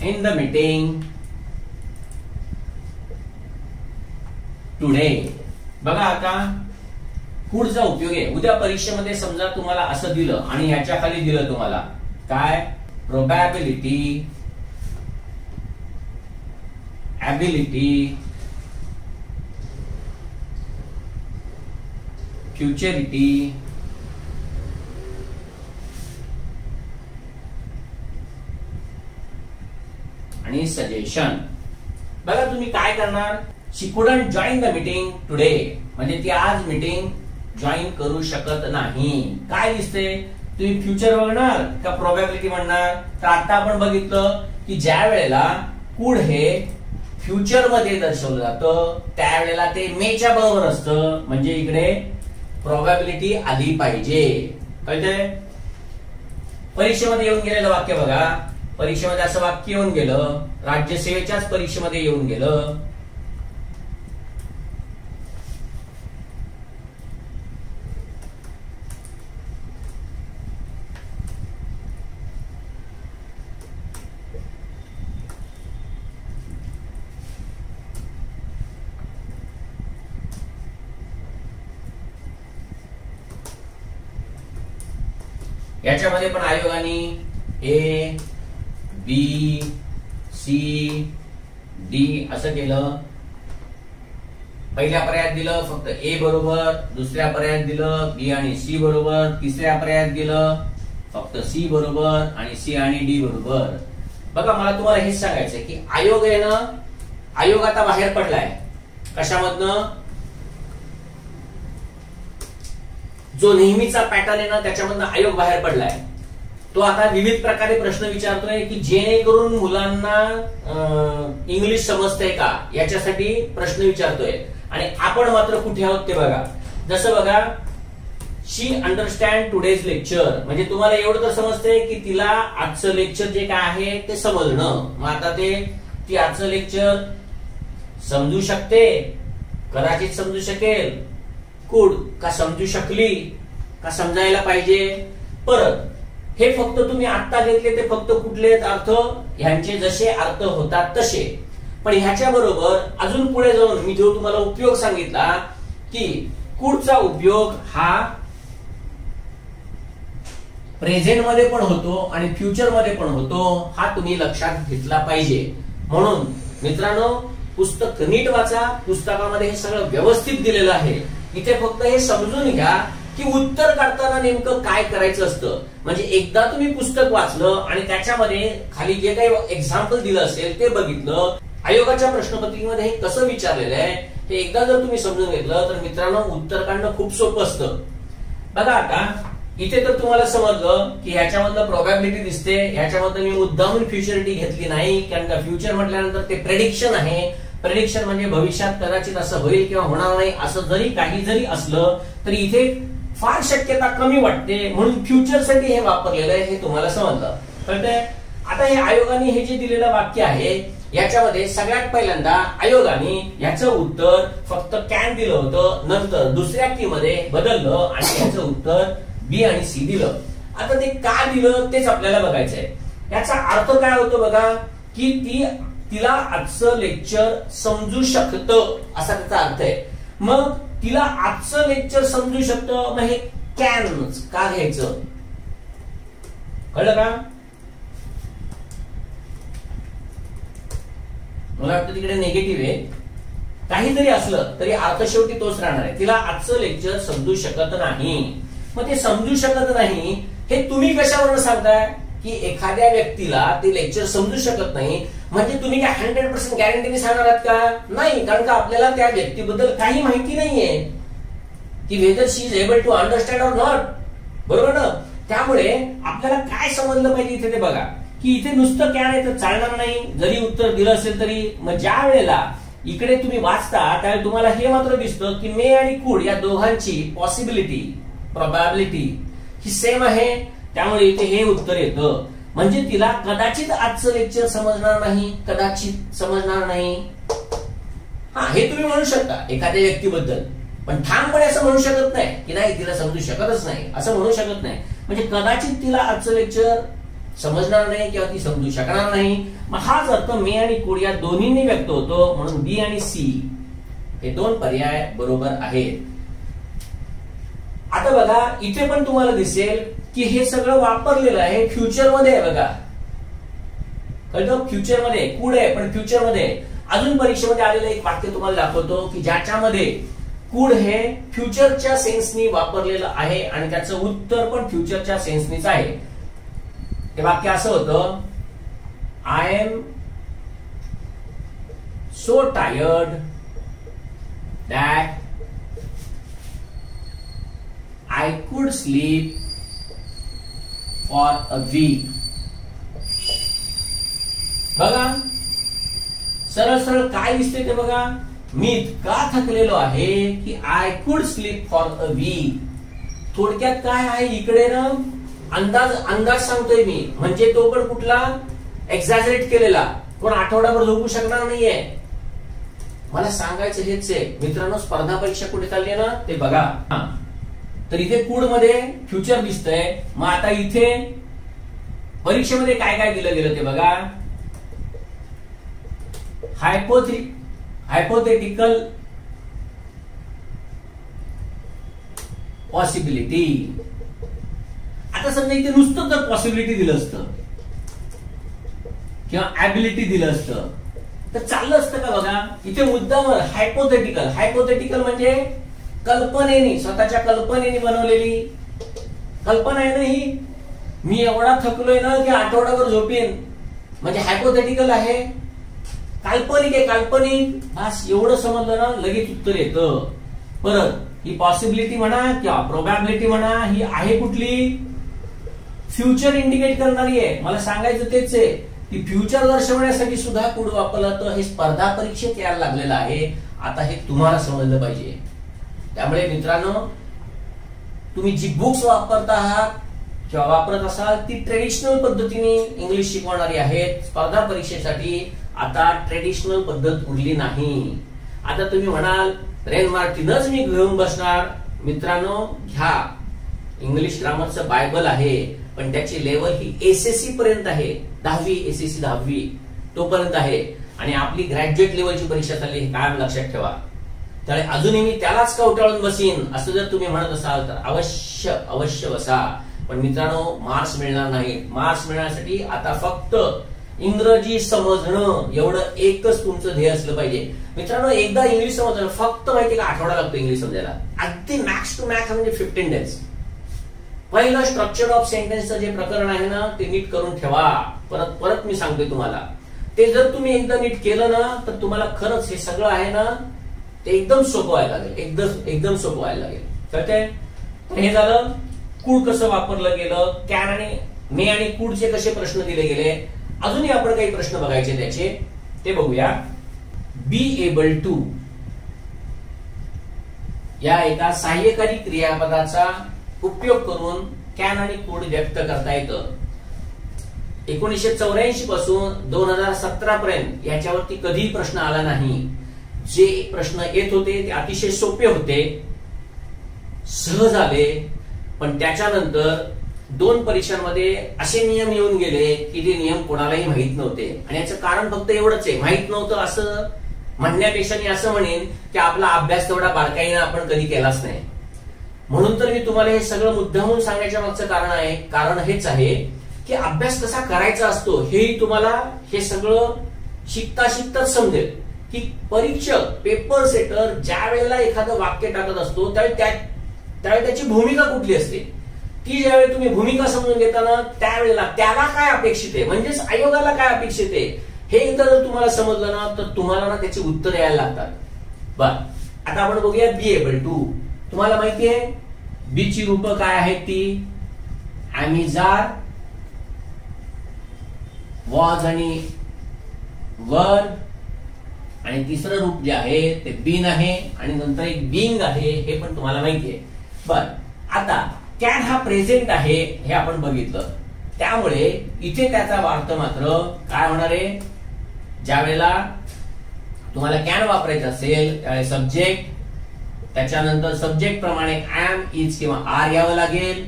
Speaker 1: in the meeting today. बघा आता कुडचा उपयोग आहे. उद्या परीक्षेमध्ये समजा तुम्हाला असं दिलं आणि ह्याच्या खाली दिलं तुम्हाला काय, प्रोबॅबिलिटी, ॲबिलिटी, फ्युचरिटी, आणि सजेशन. बघा तुम्ही काय करणार, she couldn't join the meeting today म्हणजे ती आज मीटिंग जॉईन करू शकत नाही. काय दिसते, तुम्ही फ्युचर बघणार का प्रोबॅबिलिटी म्हणणार. तर आता आपण बघितलं की ज्या वेळेला कुड हे फ्युचर मध्ये दर्शवलं जातं त्यावेळेला ते मेच्या बरोबर असतं, म्हणजे इकडे प्रोबॅबिलिटी आली पाहिजे. कळतंय. परीक्षेमध्ये येऊन गेलेलं वाक्य बघा, परीक्षेमध्ये असं वाक्य येऊन गेलं, राज्यसेवेच्याच परीक्षेमध्ये येऊन गेलं, याच्यामध्ये पण आयोगाने ए बी सी डी असं केलं. पहिल्या पर्यायात दिलं फक्त ए बरोबर, दुसऱ्या पर्यायात दिलं बी आणि सी बरोबर, तिसऱ्या पर्यायात दिलं फक्त सी बरोबर आणि सी आणि डी बरोबर. बघा मला तुम्हाला हेच सांगायचंय की आयोग आहे ना, आयोग आता बाहेर पडलाय. कशामधनं, जो नेहमीचा पॅटर्न आहे ना त्याच्यामधनं आयोग बाहेर पडलाय. तो आता विविध प्रकारे प्रश्न विचारतोय की जेणेकरून मुलांना इंग्लिश समजतंय का याच्यासाठी प्रश्न विचारतोय. आणि आपण मात्र कुठे आहोत ते बघा. जसं बघा, शी अंडरस्टँड टुडेज लेक्चर म्हणजे तुम्हाला एवढं तर समजतंय की तिला आजचं लेक्चर जे काय आहे ते समजणं. मग आता ती आजचं लेक्चर समजू शकते, कदाचित समजू शकेल, कुड का समजू शकली का समजायला पाहिजे. परत हे फक्त तुम्ही आता घेतले ते फक्त कुठले अर्थ, ह्यांचे जसे अर्थ होतात तसे. पण ह्याच्या बरोबर अजून पुढे जाऊन मी जो तुम्हाला उपयोग सांगितला की कुडचा उपयोग हा प्रेझेंट मध्ये पण होतो आणि फ्युचर मध्ये पण होतो, हा तुम्ही लक्षात घेतला पाहिजे. म्हणून मित्रांनो पुस्तक नीट वाचा, पुस्तकामध्ये हे सगळं व्यवस्थित दिलेलं आहे. इथे फक्त हे समजून घ्या की उत्तर काढताना नेमकं काय करायचं असतं. म्हणजे एकदा तुम्ही पुस्तक वाचलं आणि त्याच्यामध्ये खाली जे काही एक्झाम्पल दिलं असेल ते बघितलं, आयोगाच्या प्रश्नपत्रिकेमध्ये हे कसं विचारलेलं आहे हे एकदा जर तुम्ही समजून घेतलं तर मित्रांनो उत्तर काढणं खूप सोपं असतं. बघा आता इथे तर तुम्हाला समजलं की ह्याच्यामधलं प्रोबॅबिलिटी दिसते, ह्याच्यामध्ये मी मुद्दामून फ्युचरिटी घेतली नाही, कारण का फ्युचर म्हटल्यानंतर ते प्रेडिक्शन आहे. प्रेडिक्शन म्हणजे भविष्यात कदाचित असं होईल किंवा होणार नाही असं जरी काही जरी असलं तरी इथे फार शक्यता कमी वाटते, म्हणून फ्युचरसाठी हे वापरलेलं आहे हे तुम्हाला समजलं. कळतंय. आता हे आयोगाने हे जे दिलेलं वाक्य आहे याच्यामध्ये सगळ्यात पहिल्यांदा आयोगाने याचं उत्तर फक्त कॅन दिलं होतं, नंतर दुसऱ्या की मध्ये बदललं आणि याचं उत्तर बी आणि सी दिलं. आता ते का दिलं तेच आपल्याला बघायचंय. याचा अर्थ काय होतो बघा, की तिला आजचं लेक्चर समजू शकतं असा त्याचा अर्थ आहे. मग तिला आजचं लेक्चर समजू शकतं, मग हे कॅन का घ्यायचं, कळलं का? मला वाटतं तिकडे निगेटिव्ह आहे. काही जरी असलं तरी अर्थ शेवटी तोच राहणार आहे. तिला आजचं लेक्चर समजू शकत नाही. मग ते समजू शकत नाही हे तुम्ही कशावरून सांगताय की एखाद्या व्यक्तीला ते लेक्चर समजू शकत नाही म्हणजे तुम्ही काय 100% गॅरंटीने सांगणार आहात का? नाही, कारण का आपल्याला त्या व्यक्तीबद्दल काही माहिती नाहीये की whether she is able to understand or not. बरोबर ना? त्यामुळे आपल्याला काय समजलं पाहिजे इथे ते बघा की इथे नुसतं कॅन आहे तर चालणार नाही जरी उत्तर दिलं असेल तरी. मग ज्या वेळेला इकडे तुम्ही वाचता त्यावेळी तुम्हाला हे मात्र दिसतं की मे आणि कुड या दोघांची पॉसिबिलिटी प्रोबॅबिलिटी ही सेम आहे, त्यामुळे इथे हे उत्तर येतं. म्हणजे तिला कदाचित आजचं लेक्चर समजणार नाही, कदाचित समजणार नाही. हा, हे तुम्ही म्हणू शकता एखाद्या व्यक्तीबद्दल, पण ठामपणे असं म्हणू शकत नाही की नाही तिला समजू शकतच नाही, असं म्हणू शकत नाही. म्हणजे कदाचित तिला आजचं लेक्चर समजणार नाही किंवा ती समजू शकणार नाही. मग हाच अर्थ मे आणि कुड या दोन्हींनी व्यक्त होतो, म्हणून बी आणि सी हे दोन पर्याय बरोबर आहेत. आता बघा इथे पण तुम्हाला दिसेल की हे सगळं वापरलेलं आहे फ्युचर मध्ये आहे. बघा कळतं, फ्युचर मध्ये कुड आहे पण फ्युचर मध्ये. अजून परीक्षेमध्ये आलेलं एक वाक्य तुम्हाला दाखवतो की ज्याच्यामध्ये कुड हे फ्युचरच्या सेन्सनी वापरलेलं आहे आणि त्याचं उत्तर पण फ्युचरच्या सेन्सनीच आहे. ते वाक्य असं होतं, I am so tired that I could sleep for a week. बघा सरळ सरळ काय दिसते ते बघा, मी इतका थकलेलो आहे की I could sleep for a week. थोडक्यात काय आहे इकडे ना अंदाज सांगतोय मी, म्हणजे तो पण कुठला एक्झॅजरेट केलेला, कोण आठवडाभर झोपू शकणार नाहीये. मला सांगायचं हेच आहे मित्रांनो, स्पर्धा परीक्षा कुठे चालली आहे ना ते बघा. तर इथे कुड मध्ये फ्युचर दिसतंय. मग आता इथे परीक्षेमध्ये काय काय दिलं गेलं ते बघा, हायपोथेटिकल पॉसिबिलिटी. आता समजा इथे नुसतं जर पॉसिबिलिटी दिलं असतं किंवा ऍबिलिटी दिलं असतं तर चाललं असतं का? बघा इथे मुद्दावर हायपोथेटिकल म्हणजे कल्पनेनी, स्वतःच्या कल्पनेनी बनवलेली कल्पना आहे ना ही. मी एवढा थकलोय ना की आठवडाभर झोपेन, म्हणजे हायपोथेटिकल आहे, काल्पनिक आहे, काल्पनिक. बस एवढं समजलं ना लगेच उत्तर येतं. परत ही पॉसिबिलिटी म्हणा किंवा प्रोबॅबिलिटी म्हणा ही आहे कुठली, फ्युचर इंडिकेट करणारी आहे. मला सांगायचं तेच आहे की फ्युचर दर्शवण्यासाठी सुद्धा कुड वापरलं तर हे स्पर्धा परीक्षेत यायला लागलेलं आहे. आता हे तुम्हाला समजलं पाहिजे. त्यामुळे मित्रांनो तुम्ही जी बुक्स वापरता आहात किंवा वापरत असाल ती ट्रेडिशनल पद्धतीने इंग्लिश शिकवणारी आहेत. स्पर्धा परीक्षेसाठी आता ट्रेडिशनल पद्धत उरली नाही. आता तुम्ही म्हणाल रेन मार्टिनच मी घेऊन बसणार. मित्रांनो घ्या, इंग्लिश ग्रामरचं बायबल आहे पण त्याची लेवल ही एसएससी पर्यंत आहे, 10वी एसएससी 10वी तोपर्यंत आहे. आणि आपली ग्रॅज्युएट लेवलची परीक्षा चालली हे कायम लक्षात ठेवा. त्यामुळे अजूनही मी त्यालाच कवटाळून बसीन असं जर तुम्ही म्हणत असाल तर अवश्य बसा. पण मित्रांनो मार्क्स मिळणार नाही. मार्क्स मिळण्यासाठी आता फक्त इंग्रजी समजणं एवढं एकच तुमचं ध्येय असलं पाहिजे. मित्रांनो, एकदा इंग्लिश समजणं फक्त माहिती का आठवडा लागतो इंग्लिश समजायला. अगदी मॅक्स टू मॅक्स म्हणजे 15 डेज. पहिलं स्ट्रक्चर ऑफ सेंटेन्सचं जे प्रकरण आहे ना ते नीट करून ठेवा. परत परत मी सांगतोय तुम्हाला, ते जर तुम्ही एकदा नीट केलं ना तर तुम्हाला खरंच हे सगळं आहे ना ते एकदम सोपं व्हायला लागेल. एकदम सोपं व्हायला लागेल. कळतंय? हे झालं कूड कसं वापरलं गेलं, कॅन आणि मे आणि कूडचे कसे प्रश्न दिले गेले. अजूनही आपण काही प्रश्न बघायचे त्याचे, ते बघूया. बी एबल टू या एका सहाय्यकारी क्रियापदाचा उपयोग करून कॅन आणि कूड व्यक्त करता येतं. 1984 पासून 2017 पर्यंत याच्यावरती कधीही प्रश्न आला नाही. जे प्रश्न येत होते ते अतिशय सोपे होते, सहज आले. पण त्याच्यानंतर 2 परीक्षांमध्ये असे नियम येऊन गेले की ते नियम कोणालाही माहित नव्हते. आणि याचं कारण फक्त एवढंच आहे, माहित नव्हतं असं म्हणण्यापेक्षा मी असं म्हणेन की आपला अभ्यास तेवढा बारकाईनं आपण कधी केलाच नाही. म्हणून तर मी तुम्हाला हे सगळं मुद्दामून सांगायच्या मागचं कारण हेच आहे की अभ्यास कसा करायचा असतो हेही तुम्हाला हे सगळं शिकताच समजेल. की परीक्षक पेपर सेटर ज्या वेळेला एखादं वाक्य टाकत असतो त्यावेळी त्याची भूमिका कुठली असते, ती ज्यावेळी तुम्ही भूमिका समजून घेताना त्यावेळेला त्याला काय अपेक्षित आहे, म्हणजेच आयोगाला काय अपेक्षित आहे, हे एकदा जर तुम्हाला समजलं ना तर तुम्हाला ना त्याची उत्तर यायला लागतात. बर, आता आपण बघूया बी एबल टू. तुम्हाला माहिती आहे बी ची रूप काय आहेत ती ॲमिजार, वॉज आणि वर, आणि तिसरं रूप जे आहे ते बीन आहे, आणि नंतर एक बीइंग आहे, हे पण तुम्हाला माहिती आहे. बर, आता कॅन हा प्रेझेंट आहे हे आपण बघितलं. त्यामुळे इथे त्याचा अर्थ मात्र काय होणार आहे, ज्या वेळेला तुम्हाला कॅन वापरायचं असेल त्यावेळेस सब्जेक्ट, त्याच्यानंतर सब्जेक्ट प्रमाणे एम, इज किंवा आर घ्यावं लागेल.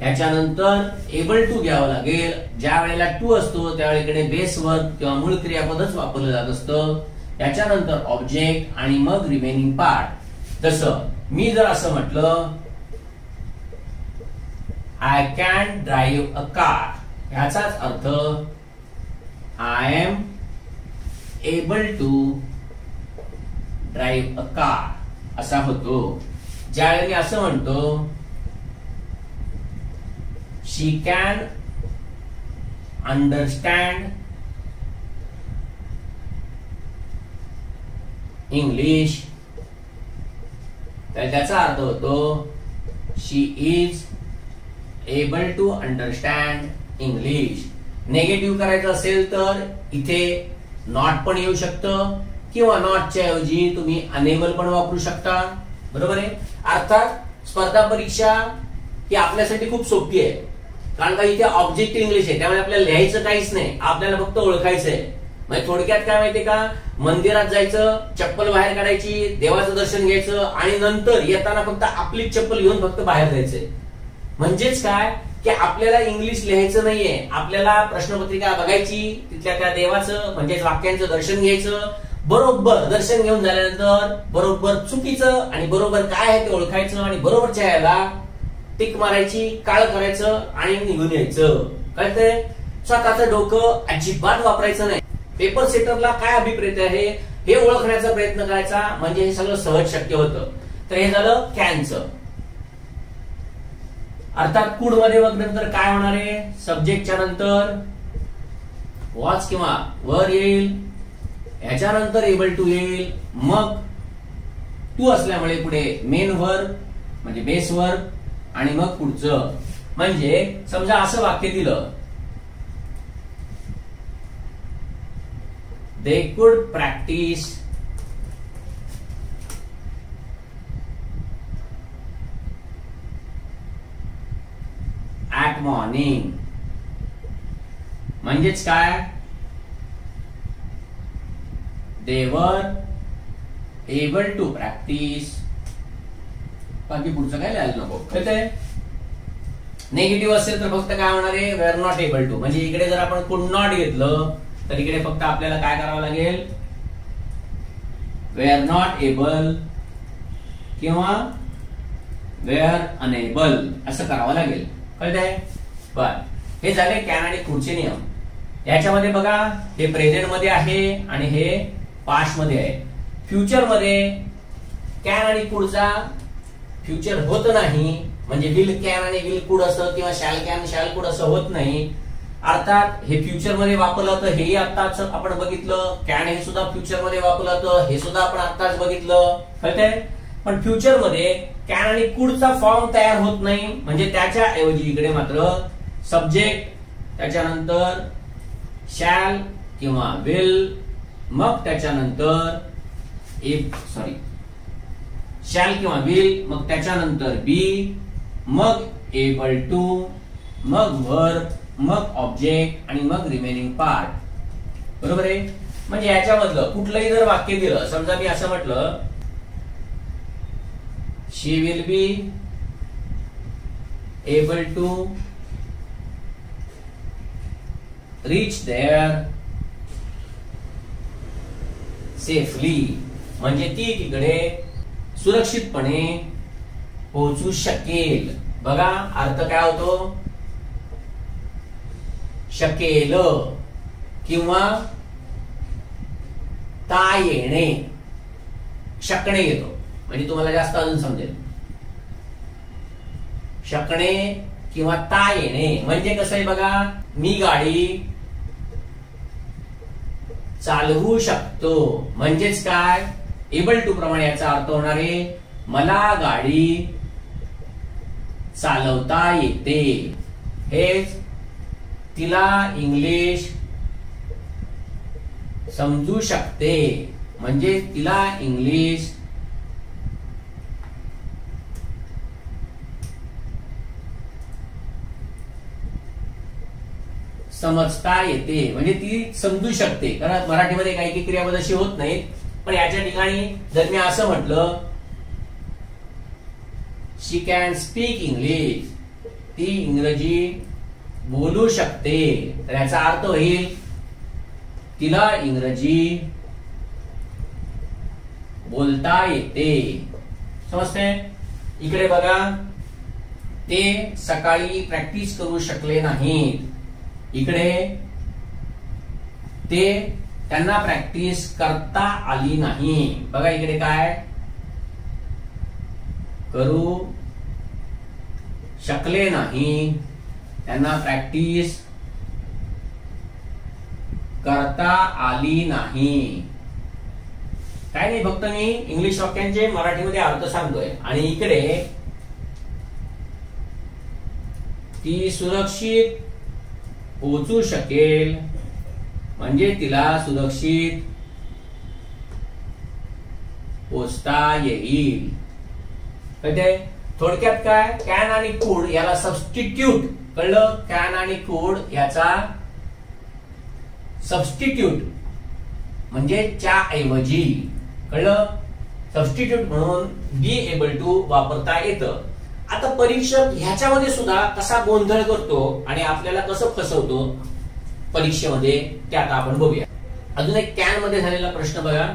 Speaker 1: याच्यानंतर एबल टू घ्यावं लागेल. ज्या वेळेला टू असतो त्यावेळेकडे बेस वर्ब किंवा मूळ क्रियापदच वापरलं जात असतं. याच्यानंतर ऑब्जेक्ट आणि मग रिमेनिंग पार्ट. जसं मी जर असं म्हटलं I can drive a car, ह्याचाच अर्थ I am able to drive a car असा होतो. ज्यावेळी मी असं म्हणतो शी कॅन अंडरस्टँड इंग्लिश, तर त्याचा अर्थ होतो she is able to understand English. Negative करायचं असेल तर इथे नॉट पण येऊ शकतं किंवा नॉटच्या ऐवजी तुम्ही अनेबल पण वापरू शकता. बरोबर आहे. अर्थात स्पर्धा परीक्षा ही आपल्यासाठी खूप सोपी आहे, कारण का इथे ऑब्जेक्टिव्ह इंग्लिश आहे. त्यामुळे आपल्याला लिहायचं काहीच नाही, आपल्याला फक्त ओळखायचं आहे. म्हणजे थोडक्यात काय माहितीये का, मंदिरात जायचं, चप्पल बाहेर काढायची, देवाचं दर्शन घ्यायचं आणि नंतर येताना फक्त आपली चप्पल घेऊन फक्त बाहेर जायचंय. म्हणजेच काय की आपल्याला इंग्लिश लिहायचं नाहीये, आपल्याला प्रश्नपत्रिका बघायची, तिथल्या त्या देवाचं म्हणजेच वाक्यांचं दर्शन घ्यायचं. बरोबर दर्शन घेऊन झाल्यानंतर बरोबर चुकीचं आणि बरोबर काय आहे ते ओळखायचं आणि बरोबरच्या याला टिक मारायची, काळ करायचं आणि निघून यायचं. कळतंय? स्वतःचं डोकं अजिबात वापरायचं नाही. पेपर सेटरला काय अभिप्रेत आहे हे ओळखण्याचा प्रयत्न करायचा, म्हणजे हे सगळं सहज शक्य होतं. तर हे झालं कॅनचं. अर्थात कूड मध्ये नंतर काय होणार आहे, सब्जेक्टच्या नंतर वॉच किंवा वर येईल, ह्याच्यानंतर एबल टू येईल, मग टू असल्यामुळे पुढे मेन वर्ब म्हणजे बेस वर्ब आणि मग पुढचं. म्हणजे समजा असं वाक्य दिलं, they could practice at morning. म्हणजेच काय, they were able to practice. बाकी पुढचं काय लिहायला नको. कळतंय? नेगेटिव्ह असेल तर फक्त काय होणार आहे, वेअर नॉट एबल टू. म्हणजे इकडे जर आपण कुड नॉट घेतलं तर इकडे फक्त आपल्याला काय करावं लागेल, वेअर नॉट एबल किंवा वेअर अनेबल असं करावं लागेल. कळतंय? बर, हे झाले कॅन आणि कूडचे नियम. याच्यामध्ये बघा हे प्रेझेंट मध्ये आहे आणि हे पास्ट मध्ये आहे. फ्युचर मध्ये कॅन आणि कुडचा फ्युचर होत नाही, म्हणजे विल कॅन आणि विल कुड असं किंवा शॅल कॅन शॅल कुड असं होत नाही. अर्थात हे फ्युचर मध्ये वापरलं तर हेही आत्ताच आपण बघितलं, कॅन हे सुद्धा फ्युचर मध्ये वापरलं तर हे सुद्धा आपण आत्ताच बघितलं, कळतंय. पण फ्युचर मध्ये कॅन आणि कुडचा फॉर्म तयार होत नाही, म्हणजे त्याच्या ऐवजी इकडे मात्र सब्जेक्ट, त्याच्यानंतर शॅल किंवा विल, मग त्याच्यानंतर शॅल किंवा विल, मग त्याच्यानंतर बी, मग एबल टू, मग वर्ब, मग ऑब्जेक्ट आणि मग रिमेनिंग पार्ट. बरोबर आहे. म्हणजे याच्यामधलं कुठलंही जर वाक्य दिलं, समजा मी असं म्हटलं she will be able to reach there safely, म्हणजे ती तिकडे सुरक्षितपणे पोहोचू शकेल. बघा अर्थ काय होतो, शकेल किंवा ता येणे, शकणे येतो, म्हणजे तुम्हाला जास्त अजून समजेल. शकणे किंवा ता येणे म्हणजे कसं आहे बघा, मी गाडी चालवू शकतो, म्हणजेच काय, एबल टू प्रमाणे याचा अर्थ होणार आहे मला गाडी चालवता येते. हेच तिला इंग्लिश समजू शकते, म्हणजे तिला इंग्लिश समजता येते, म्हणजे ती समजू शकते. कारण मराठीमध्ये काही काही क्रियापद अशी होत नाहीत, पण याच्या ठिकाणी जर मी असं म्हटलं शी कॅन स्पीक इंग्लिश, ती इंग्रजी बोलू शकते, तर याचा अर्थ होईल तिला इंग्रजी बोलता येते. समजते. इकडे बघा ते सकाळी प्रॅक्टिस करू शकले नाहीत, इकडे ते त्यांना प्रॅक्टिस करता आली नाही. बघा इकडे काय, करू शकले नाही, त्यांना प्रॅक्टिस करता आली नाही. काय नाही, फक्त मी इंग्लिश वाक्यांचे मराठीमध्ये अर्थ सांगतोय. आणि इकडे ती सुरक्षित पोहोचू शकेल, म्हणजे तिला सुरक्षित पोहोचता येईल. कळतंय. थोडक्यात काय, कॅन आणि कुड याला सबस्टिट्यूट, कळलं, कॅन आणि कुड याचा सबस्टिट्यूट म्हणजे च्या ऐवजी, कळलं, सबस्टिट्यूट म्हणून बी एबल टू वापरता येतं. आता परीक्षक ह्याच्यामध्ये सुद्धा कसा गोंधळ करतो आणि आपल्याला कसं फसवतो परीक्षेमध्ये, ते आता आपण बघूया. अजून एक कॅन मध्ये झालेला प्रश्न बघा.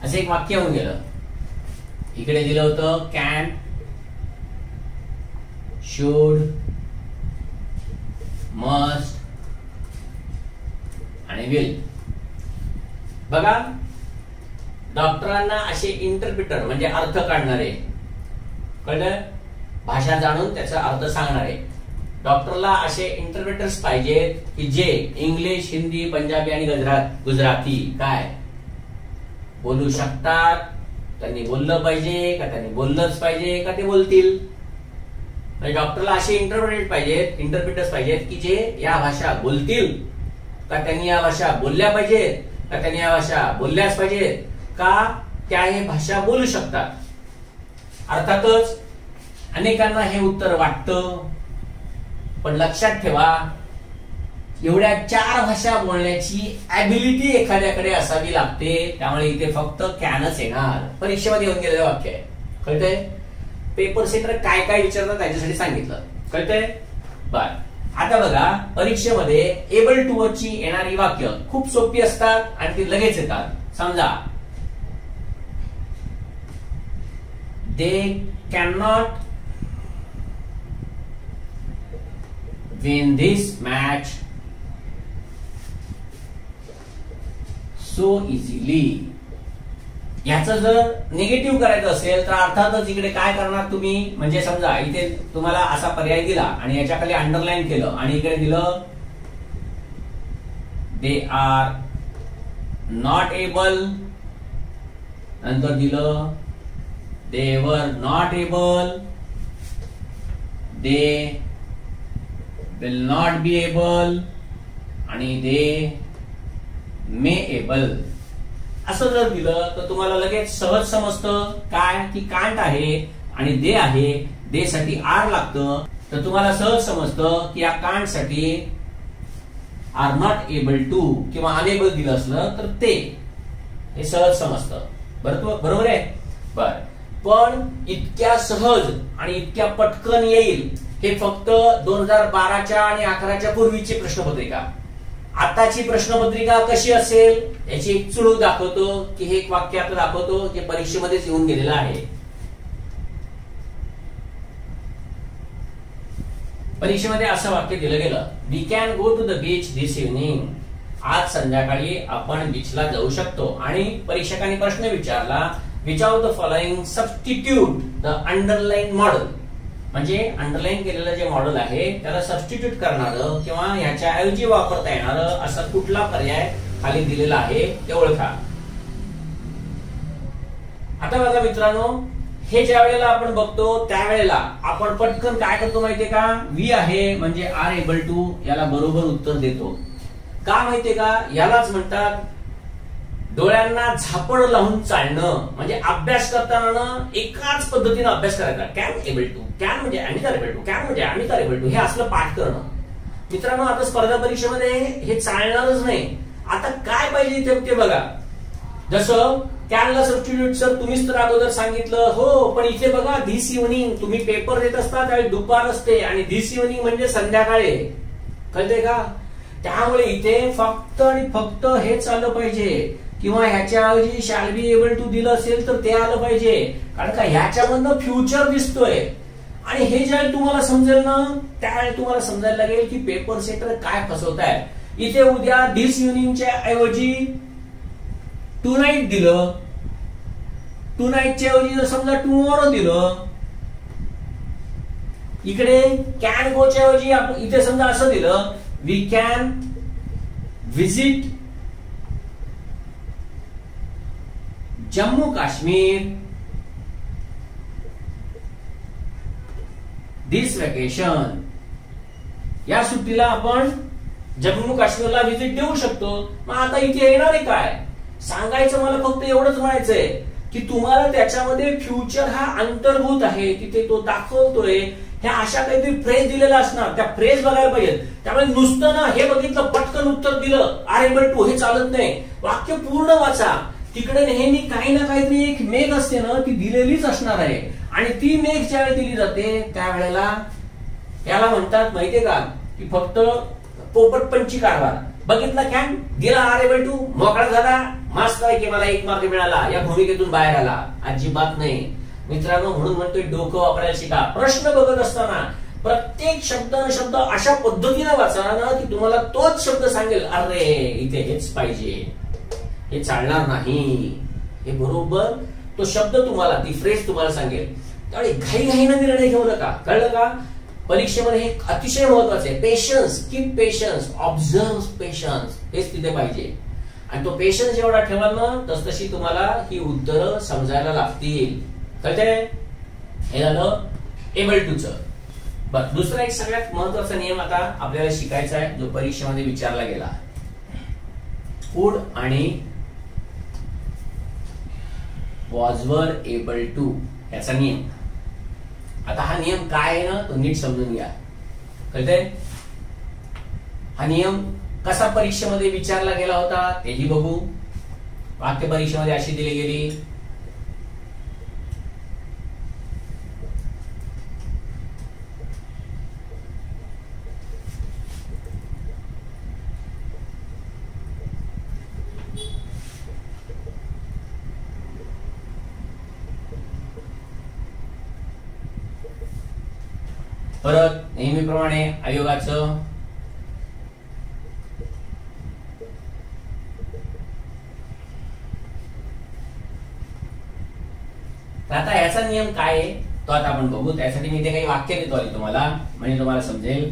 Speaker 1: असं एक वाक्य होऊन गेलं. इकडे दिलं होतं कॅन, शुड, मस्ट आणि विल. बघा डॉक्टरांना असे इंटरप्रिटर म्हणजे अर्थ काढणारे, कळलं, भाषा जाणून त्याचा अर्थ सांगणारे, डॉक्टरला असे इंटरप्रिटर्स पाहिजेत की जे इंग्लिश, हिंदी, पंजाबी आणि गुजराती काय बोलू शकतात. त्यांनी बोललं पाहिजे का, त्यांनी बोललंच पाहिजे का, ते बोलतील. डॉक्टरला असे इंटरप्रिटर्स पाहिजेत की जे या भाषा बोलतील का, त्यांनी या भाषा बोलल्या पाहिजेत का, त्यांनी या भाषा बोलल्याच पाहिजेत का, त्या हे भाषा बोलू शकतात. अर्थातच अनेकांना हे उत्तर वाटतं, पण लक्षात ठेवा एवढ्या 4 भाषा बोलण्याची ऍबिलिटी एखाद्याकडे असावी लागते. त्यामुळे इथे फक्त कॅनच येणार. परीक्षेमध्ये येऊन गेलेलं वाक्य आहे. कळतंय? पेपर सेटर काय काय विचारतात त्याच्यासाठी सांगितलं. कळतंय? बर, आता बघा परीक्षेमध्ये एबल टू वरची येणारी वाक्य खूप सोपी असतात आणि ती लगेच येतात. समजा they can not win this match so easily. ह्याचं जर निगेटिव्ह करायचं असेल तर अर्थातच इकडे काय करणार तुम्ही, म्हणजे समजा इथे तुम्हाला असा पर्याय दिला आणि याच्या खाली अंडरलाईन केलं आणि इकडे दिलं दे आर नॉट एबल, नंतर दिलं they were not able, they will not be able आणि दे मे एबल. असं जर दिलं तर तुम्हाला लगेच सहज समजतं काय की कांट आहे आणि दे आहे. दे साठी आर लागतं, तर तुम्हाला सहज समजतं की या कांट साठी आर नॉट एबल टू किंवा अनेबल दिलं असलं तर ते, हे सहज समजतं. बरोबर आहे? बर, पण इतक्या सहज आणि इतक्या पटकन येईल हे फक्त 2012च्या आणि 11च्या पूर्वीची प्रश्नपत्रिका. आताची प्रश्नपत्रिका कशी असेल याची एक चुळूक दाखवतो की हे एक वाक्य आपलं दाखवतो जे परीक्षेमध्येच येऊन गेलेलं आहे. परीक्षेमध्ये असं वाक्य दिलं गेलं, we can go to the beach this evening. आज संध्याकाळी आपण बीचला जाऊ शकतो. आणि परीक्षकांनी प्रश्न विचारला, which of the following substitute the underline model. म्हणजे अंडरलाईन केलेलं जे मॉडेल आहे त्याला सबस्टिट्यूट करणारं किंवा ह्याच्या ऐवजी वापरता येणारं असा कुठला पर्याय खाली दिलेला आहे ते ओळखा. आता बघा मित्रांनो, हे ज्या वेळेला आपण बघतो त्यावेळेला आपण पटकन काय करतो माहितीये का, वी आहे म्हणजे आर एबल टू याला बरोबर उत्तर देतो. का माहितीये का, यालाच म्हणतात डोळ्यांना झापड लावून चालणं. म्हणजे अभ्यास करताना एकाच पद्धतीने अभ्यास करायचा. कॅन एबल टू, कॅन म्हणजे अमिता एबल टू, कॅन म्हणजे अमिता एबल टू, हे असलं पाठ करणं. मित्रांनो, आता स्पर्धा परीक्षेमध्ये हे चालणारच नाही. आता काय पाहिजे ते बघा. जसं कॅनला सबस्टिट्यूट सर तुम्हीच तर अगोदर सांगितलं, हो, पण इथे बघा धिस इव्हनिंग, तुम्ही पेपर देत असता त्यावेळी दुपार असते आणि धिस इव्हनिंग म्हणजे संध्याकाळी. कळते का? त्यामुळे इथे फक्त आणि फक्त हेच आलं पाहिजे किंवा ह्याच्याऐवजी शॅल बी एबल टू दिलं असेल तर ते आलं पाहिजे. कारण का ह्याच्यामधनं फ्युचर दिसतोय. आणि हे ज्यावेळी तुम्हाला समजेल ना त्यावेळी तुम्हाला समजायला लागेल की पेपर सेटर काय फसवताय. इथे उद्या धिस इव्हनिंगच्या ऐवजी टू नाईट दिलं, टू नाईटच्या ऐवजी जर समजा टुमॉरो दिलं, इकडे कॅन गोच्या ऐवजी इथे समजा असं दिलं, we can visit Jammu Kashmir this vacation. या सुट्टीला आपण जम्मू काश्मीरला व्हिजिट देऊ शकतो. मग आता इथे येणार आहे काय सांगायचं, मला फक्त एवढंच म्हणायचंय की तुम्हाला त्याच्यामध्ये फ्युचर हा अंतर्भूत आहे, तिथे तो दाखवतोय. ह्या अशा काहीतरी फ्रेज दिलेला असणार, त्या फ्रेज बघायला पाहिजे. त्यामुळे नुसतं ना हे बघितलं पटकन उत्तर दिलं आर एबल टू, हे चालत नाही. वाक्य पूर्ण वाचा. तिकडे नेहमी काही ना काहीतरी एक मेघ असते ना, ती दिलेलीच असणार आहे. आणि ती मेघ ज्यावेळी दिली जाते त्यावेळेला याला म्हणतात माहितीये का की फक्त पोपटपंची कारभार. बघितलं कॅन दिला आर एबल टू, मोकळा झाला, मस्त आहे की मला 1 मार्क मिळाला, या भूमिकेतून बाहेर आला. अजिबात नाही मित्रांनो. म्हणून म्हणतोय डोकं वापरायला शिका. प्रश्न बघत असताना प्रत्येक शब्द अशा पद्धतीने वाचा ना की तुम्हाला तोच शब्द सांगेल, अरे इथे हेच पाहिजे, हे चालणार नाही. हे बरोबर तो शब्द तुम्हाला, ती फ्रेज तुम्हाला सांगेल. त्यामुळे घाईघाईनं निर्णय घेऊ नका. कळलं का? परीक्षेमध्ये हे अतिशय महत्वाचं आहे. Patience, keep patience, observe patience, हेच तिथे पाहिजे. आणि तो पेशन्स जेवढा ठेवाल ना तसतशी तुम्हाला ही उत्तरं समजायला लागतील. कळतंय? हे झालं एबल टू च. बरं, दुसरा एक सगळ्यात महत्वाचा नियम आता आपल्याला शिकायचा आहे जो परीक्षेमध्ये विचारला गेला. कुड आणि वॉज वर एबल टू याचा नियम. आता हा नियम काय आहे ना तो नीट समजून घ्या. कळतंय? हा नियम कसा परीक्षेमध्ये विचारला गेला होता तेही बघू. वाक्य परीक्षेमध्ये अशी दिली गेली. परत नेहमीप्रमाणे आयोगाचं आता याचा नियम काय आहे तो आता आपण बघू. त्यासाठी मी ते काही वाक्य देतो आली तुम्हाला, म्हणजे तुम्हाला समजेल.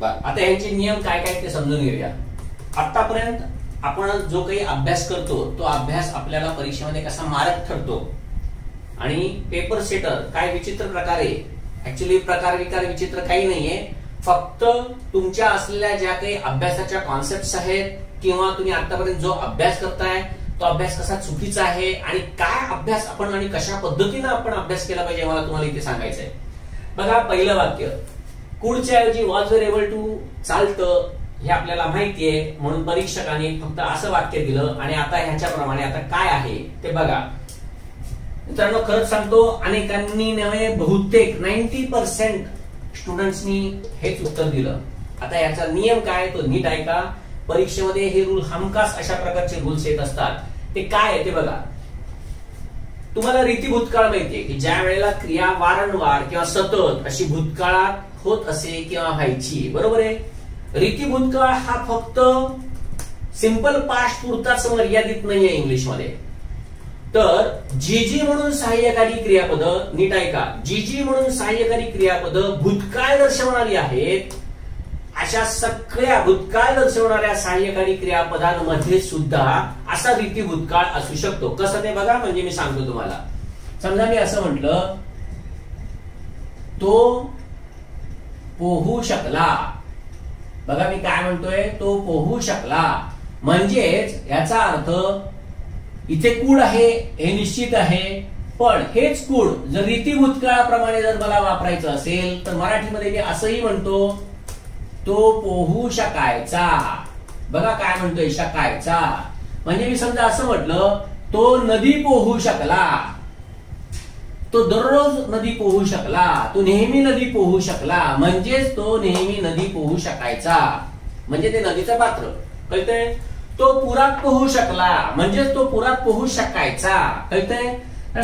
Speaker 1: आता यांचे नियम काय काय ते समजून घेऊया. आतापर्यंत आपण जो काही अभ्यास करतो तो अभ्यास आपल्याला परीक्षेमध्ये कसा मारक ठरतो आणि पेपर सेटर काय विचित्र प्रकारे, ऍक्च्युअली प्रकार विकार विचित्र काही नाहीये, फक्त तुमच्या असलेल्या ज्या काही अभ्यासाच्या कॉन्सेप्ट आहेत किंवा तुम्ही आतापर्यंत जो अभ्यास करताय तो अभ्यास कसा चुकीचा आहे आणि काय अभ्यास आपण आणि कशा पद्धतीने आपण अभ्यास केला पाहिजे मला तुम्हाला इथे सांगायचंय. बघा पहिलं वाक्य, कुडच्या ऐवजी वॉज वर एबल टू चालतं हे आपल्याला माहितीये म्हणून परीक्षकाने फक्त असं वाक्य दिलं आणि आता ह्याच्याप्रमाणे आता काय आहे ते बघा. मित्रांनो खरंच सांगतो अनेकांनी नव्हे बहुतेक 90% स्टुडंट्सनी हेच उत्तर दिलं. आता याचा नियम काय तो नीट ऐका. परीक्षेमध्ये हे रूल हमखास अशा प्रकारचे रूल्स येत असतात. ते काय आहे ते बघा. तुम्हाला रीती भूतकाळ माहितीये की ज्या वेळेला क्रिया वारंवार किंवा सतत अशी भूतकाळात होत असे किंवा व्हायची, बरोबर आहे. रीती भूतकाळ हा फक्त सिंपल पास्ट पुरताच मर्यादित नाहीये इंग्लिशमध्ये. तर जीजी म्हणून सहाय्यकारी क्रियापद, नीट ऐका, जीजी म्हणून सहाय्यकारी क्रियापद भूतकाळ दर्शवणारी आहेत अशा सगळ्या भूतकाळ दर्शवणाऱ्या सहाय्यकारी क्रियापदांमध्ये सुद्धा असा रीती भूतकाळ असू शकतो. कसं ते बघा, म्हणजे मी सांगतो तुम्हाला. समजा मी असं म्हटलं, तो पोहू शकला. बघा मी काय म्हणतोय, तो पोहू शकला. म्हणजेच याचा अर्थ इथे कूड आहे हे निश्चित आहे, पण हेच कूड जर रीती भूतकाळाप्रमाणे जर मला वापरायचं असेल तर मराठीमध्ये मी असंही म्हणतो, तो पोहू शकायचा. बघा काय म्हणतोय, शकायचा. म्हणजे मी समजा असं म्हटलं, तो नदी पोहू शकला. तो दररोज नदी पोहू शकला, तो नेहमी नदी पोहू शकला. म्हणजेच तो नेहमी नदी पोहू शकायचा. म्हणजे ते नदीचं पात्र कळतंय. तो पुरात पोहू शकला, म्हणजेच तो पुरात पोहू शकायचा. कळतंय.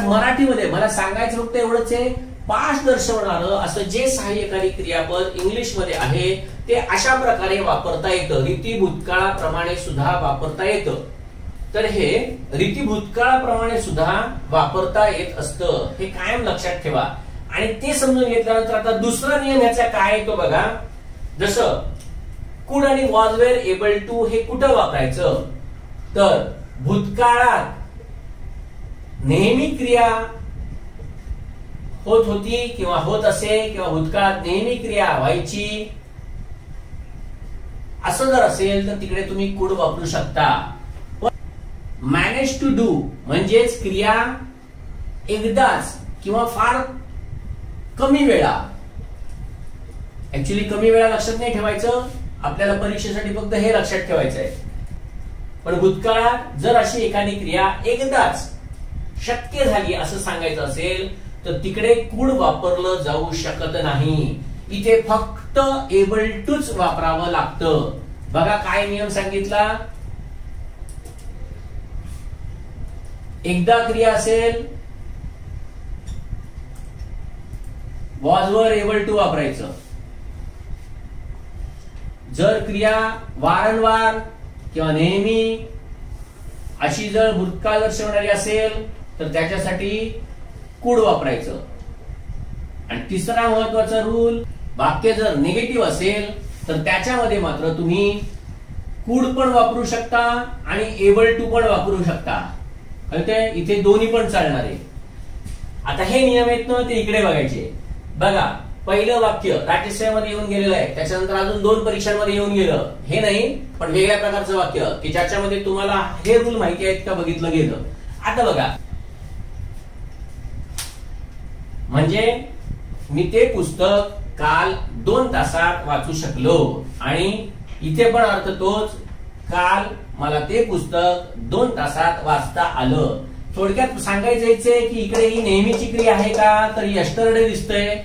Speaker 1: मराठीमध्ये मला सांगायचं फक्त एवढंच आहे, पास्ट दर्शवणारं असं जे सहाय्यकारी क्रियापद इंग्लिशमध्ये आहे ते अशा प्रकारे वापरता येतं, रीती भूतकाळाप्रमाणे सुद्धा वापरता येतं. तर हे रीती भूतकाळाप्रमाणे सुद्धा वापरता येत असतं, हे कायम लक्षात ठेवा. आणि ते समजून घेतल्यानंतर आता दुसरा नियम ह्याचा काय तो बघा. जसं कुड आणि वॉज वेअर एबल टू हे कुठं वापरायचं, तर भूतकाळात नेहमी क्रिया होत होती किंवा होत असे किंवा भूतकाळात नेहमी क्रिया व्हायची असं जर असेल तर तिकडे तुम्ही कुड वापरू शकता. मॅनेज टू डू म्हणजेच क्रिया एकदाच किंवा फार कमी वेळा. ऍक्च्युली कमी वेळा लक्षात नाही ठेवायचं, आपल्याला परीक्षेसाठी फक्त हे लक्षात ठेवायचं आहे. पण भूतकाळात जर अशी एखादी क्रिया एकदाच शक्य झाली असं सांगायचं असेल तर तिकडे कुड वापरलं जाऊ शकत नाही. इथे फक्त एबल टूच वापरावं लागतं. बघा काय नियम सांगितला. एकदा क्रिया असेल वॉज वर एबल टू वापरायचं. जर क्रिया वारंवार किंवा नेहमी अशी जर भूतकाळ दर्शवणारी असेल तर त्याच्यासाठी कुड वापरायचं. आणि तिसरा महत्वाचा रूल, वाक्य जर निगेटिव्ह असेल तर त्याच्यामध्ये मात्र तुम्ही कुड पण वापरू शकता आणि एबल टू पण वापरू शकता. कळतंय. इथे दोन्ही पण चालणार आहे. आता हे नियम आहेत ना, ते इकडे बघायचे. बघा पहिलं वाक्य राज्यसेवेमध्ये येऊन गेलेलं आहे, त्याच्यानंतर अजून 2 परीक्षांमध्ये येऊन गेलं. हे नाही पण वेगळ्या प्रकारचं वाक्य की ज्याच्यामध्ये तुम्हाला हे रूल माहिती आहेत का बघितलं गेलं. आता बघा, म्हणजे मी ते पुस्तक काल 2 तासात वाचू शकलो. आणि इथे पण अर्थ तोच, काल मला ते पुस्तक 2 तासात वाचता आलं. थोडक्यात सांगायचंय की इकडे ही नेहमीची क्रिया आहे का, तर यस्टरडे दिसतंय,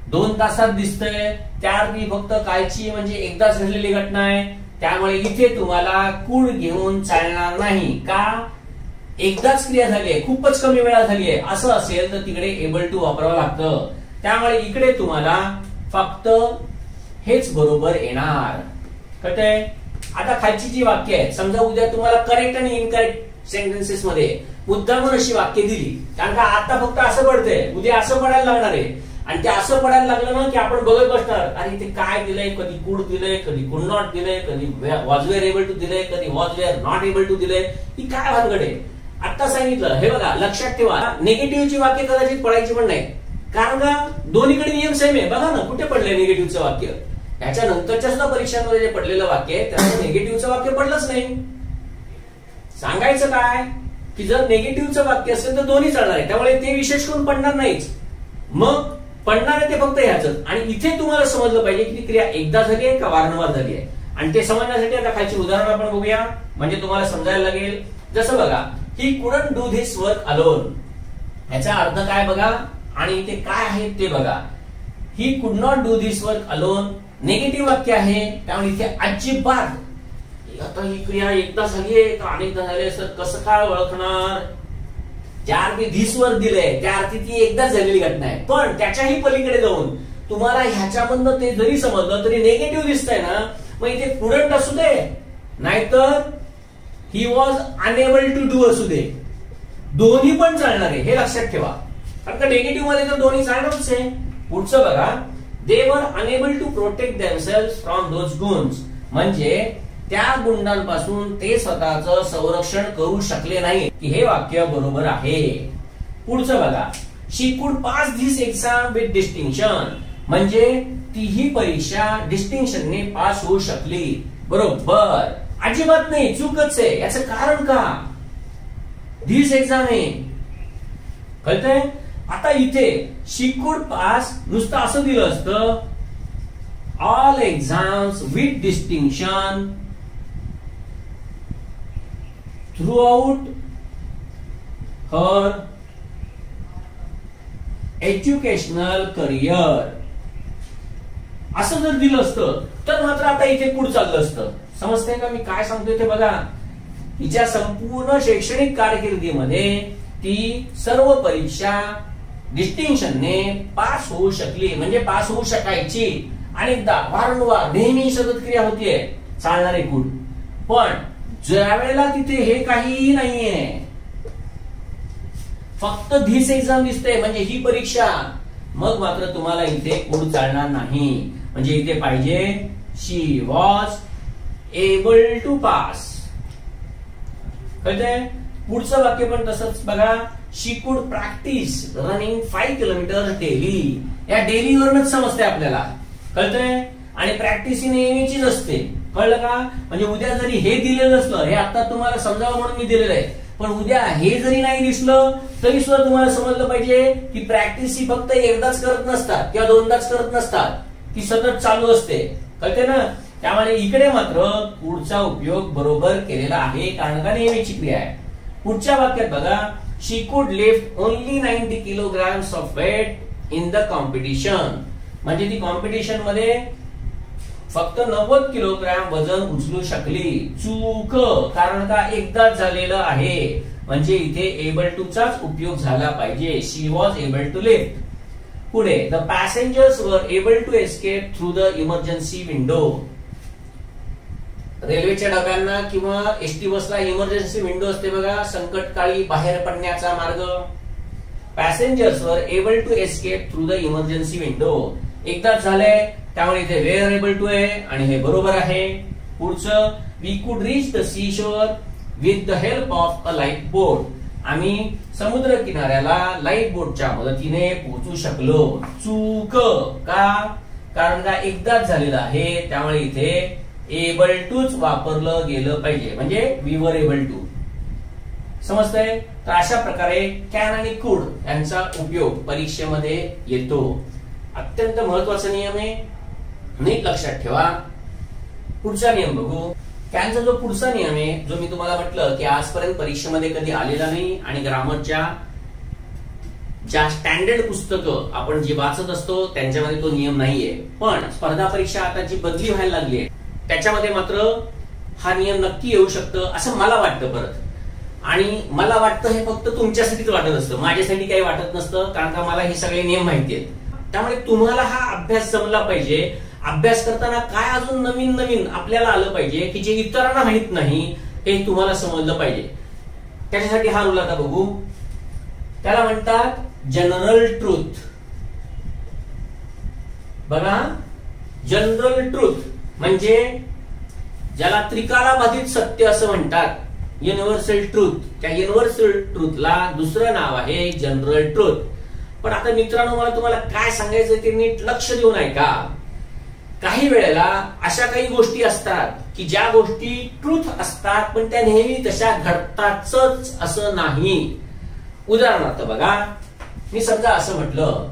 Speaker 1: 2 तासात दिसतंय. त्याआधी फक्त कालची म्हणजे एकदाच घडलेली घटना आहे. त्यामुळे इथे तुम्हाला कुड घेऊन चालणार नाही. का, एकदाच क्रिया झाली आहे, खूपच कमी वेळा झाली आहे असं असेल तर तिकडे एबल टू वापरावं लागतं. त्यामुळे इकडे तुम्हाला फक्त हेच बरोबर येणार. कळतंय. आता खालची जी वाक्य आहेत, समजा उद्या तुम्हाला करेक्ट आणि इनकरेक्ट सेंटेन्सेस मध्ये मुद्दामून अशी वाक्य दिली, कारण का आता फक्त असं पडतंय, उद्या असं पडायला लागणार आहे. आणि ते असं पडायला लागलं ना की आपण बघत बसणार, अरे ते काय दिलंय, कधी कुड दिलंय, कधी कुड नॉट दिलंय, कधी वॉज वेअर एबल टू दिलंय, कधी was were not able to दिलंय. ही काय भानगड आहे. आता सांगितलं हे बघा, लक्षात ठेवा, निगेटिव्हची वाक्य कदाचित पडायची पण नाही, कारण का दोन्हीकडे नियम सेम आहे. बघा ना कुठे पडलंय निगेटिव्हचं वाक्य. त्याच्यानंतरच्या सुद्धा परीक्षांमध्ये जे पडलेलं वाक्य आहे त्याचं निगेटिव्हचं वाक्य पडलंच नाही. सांगायचं काय की जर निगेटिव्हचं वाक्य असेल तर दोन्ही चालणार आहे, त्यामुळे ते विशेष करून पडणार नाहीच. मग पडणार आहे ते फक्त ह्याच. आणि इथे तुम्हाला समजलं पाहिजे की ती क्रिया एकदा झाली आहे का वारंवार झाली आहे. आणि ते समजण्यासाठी आता खालची उदाहरण आपण बघूया, म्हणजे तुम्हाला समजायला लागेल. जसं बघा, he couldn't do this work alone, याचा अर्थ काय बघा आणि ते काय आहे ते बघा. He could not do this work alone negative वाक्य आहे, त्यामुळे इथे अजिबात आता ही क्रिया एकदा झाली आहे का अनेकदा झाली आहे कसं काय ओळखणार. ज्या अर्थी धिस वर्क दिलंय त्या अर्थी ती एकदाच झालेली घटना आहे. पण त्याच्याही पलीकडे जाऊन तुम्हाला ह्याच्यामधनं ते जरी समजलं तरी निगेटिव्ह दिसतंय ना, मग इथे कुडंट असू दे नाहीतर he was unable to do असू दे, दोन्ही पण चालणार आहे हे लक्षात ठेवा. कारण का निगेटिव्ह मध्ये तर दोन्ही चालणारच आहे. पुढचं बघा, they were unable to protect themselves from those goons, म्हणजे त्या गुंडांपासून ते स्वतःचं संरक्षण करू शकले नाही, की हे वाक्य बरोबर आहे. पुढचं बघा, she could pass this exam with distinction, म्हणजे तीही परीक्षा डिस्टिंक्शनने पास होऊ शकली. बरोबर, अजिबात नाही, चूकच आहे. याचं कारण का? धिस एक्झाम आहे, कळतंय? आता इथे शी कुड पास नुसतं असं दिलं असतं, all exams with distinction throughout her educational career, असं जर दिलं असतं तर मात्र आता इथे पुढे चाललं असतं. समजतंय का मी काय सांगतोय ते? बघा, तिच्या संपूर्ण शैक्षणिक कारकिर्दीमध्ये ती सर्व परीक्षा डिस्टिंक्शनने पास होऊ शकली, म्हणजे पास होऊ शकायची. अनेकदा, वारंवार, नेहमी सतत क्रिया होतीये, चालणारे कुड. पण ज्या वेळेला तिथे हे काहीही नाहीये, फक्त धिस एक्झाम दिसते, म्हणजे ही परीक्षा, मग मात्र तुम्हाला इथे कुड चालणार नाही. म्हणजे इथे पाहिजे she was able to pass. कळतंय? पुढचं वाक्य पण तसंच बघा, शी कुड प्रॅक्टिस रनिंग 5 किलोमीटर डेली. या डेली वरूनच समजते आपल्याला, कळतंय? आणि प्रॅक्टिस ही नेहमीचीच असते, कळलं का? म्हणजे उद्या जरी हे दिलेलं नसलं, हे आता तुम्हाला समजावं म्हणून मी दिलेलं आहे, पण उद्या हे जरी नाही दिसलं तरी सुद्धा तुम्हाला समजलं पाहिजे की प्रॅक्टिस ही फक्त एकदाच करत नसतात किंवा दोनदाच करत नसतात, ती सतत चालू असते. कळते ना? त्यामुळे इकडे मात्र पुढचा उपयोग बरोबर केलेला आहे, कारण का नेहमीची क्रिया आहे. पुढच्या वाक्यात बघा, she could lift only 90 kilograms of weight in the competition, म्हणजे ती कॉम्पिटिशन मध्ये फक्त 90 किलोग्राम वजन उचलू शकली. चूक, कारण का एकदाच झालेलं आहे, म्हणजे इथे एबल टू चाच उपयोग झाला पाहिजे. She was able to lift. पुढे, the passengers were able to escape through the emergency window. रेल्वेच्या डब्यांना किंवा एसटी बसला इमर्जन्सी विंडो असते बघा, संकटकाळी बाहेर पडण्याचा मार्ग. Passengers were able to escape through the emergency window, एकदाच झालंय, त्यामुळे इथे वेअर एबल टू आहे आणि हे बरोबर आहे. पुढचं, we could reach the sea shore with the help of a life boat, आम्ही समुद्र किनाऱ्याला लाईफ बोटच्या मदतीने पोहोचू शकलो. चूक, का? कारण का एकदाच झालेलं आहे, त्यामुळे इथे एबल टूच वापरलं गेलं पाहिजे, म्हणजे वी वर एबल टू. समजतंय? तर अशा प्रकारे कॅन आणि कुड यांचा उपयोग परीक्षेमध्ये येतो. अत्यंत महत्वाचा नियम आहे, नीट लक्षात ठेवा. पुढचा नियम बघू. कॅनचा जो पुढचा नियम आहे, जो मी तुम्हाला म्हटलं की आजपर्यंत परीक्षेमध्ये कधी आलेला नाही, आणि ग्रामरच्या ज्या स्टँडर्ड पुस्तकं आपण जी वाचत असतो त्यांच्यामध्ये तो नियम नाहीये. पण स्पर्धा परीक्षा आता जी बदली व्हायला लागली आहे त्याच्यामध्ये मात्र हा नियम नक्की येऊ शकतं असं मला वाटतं परत. आणि मला वाटतं हे फक्त तुमच्यासाठीच वाटत असतं, माझ्यासाठी काही वाटत नसतं, कारण का मला हे सगळे नियम माहिती आहेत. त्यामुळे तुम्हाला हा अभ्यास जमला पाहिजे. अभ्यास करताना काय अजून नवीन नवीन आपल्याला आलं पाहिजे की जे इतरांना माहित नाही, हे तुम्हाला समजलं पाहिजे. त्याच्यासाठी हा रूल आता बघू. त्याला म्हणतात जनरल ट्रूथ. बघा, जनरल ट्रूथ म्हणजे ज्याला त्रिकालाबाधित सत्य असं म्हणतात, युनिव्हर्सल ट्रूथ. त्या युनिव्हर्सल ट्रूथला दुसरं नाव आहे जनरल ट्रूथ. पण आता मित्रांनो, मला तुम्हाला काय सांगायचं ते नीट लक्ष देऊन ऐका. काही वेळेला अशा काही गोष्टी असतात की ज्या गोष्टी ट्रूथ असतात, पण त्या नेहमी तशा घडतातच असं नाही. उदाहरणार्थ बघा, मी समजा असं म्हटलं,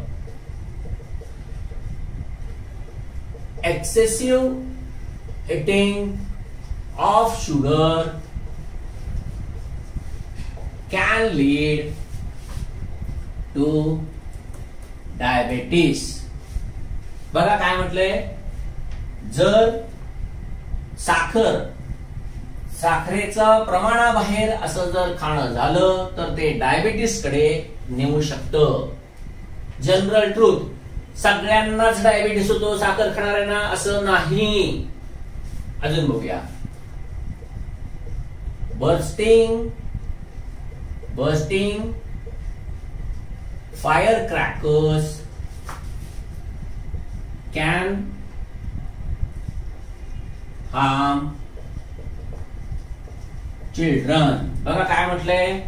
Speaker 1: excessive eating of sugar can lead to diabetes. बघा काय म्हटलंय, जर साखरेचं प्रमाणाबाहेर असं जर खाणं झालं तर ते डायबिटीस कडे नेऊ शकतं. जनरल ट्रूथ, सगळ्यांनाच डायबिटीस होतो साखर खाणाऱ्यांना असं नाही. अजून बघूया, bursting fire crackers can harm children. बघा काय म्हटलंय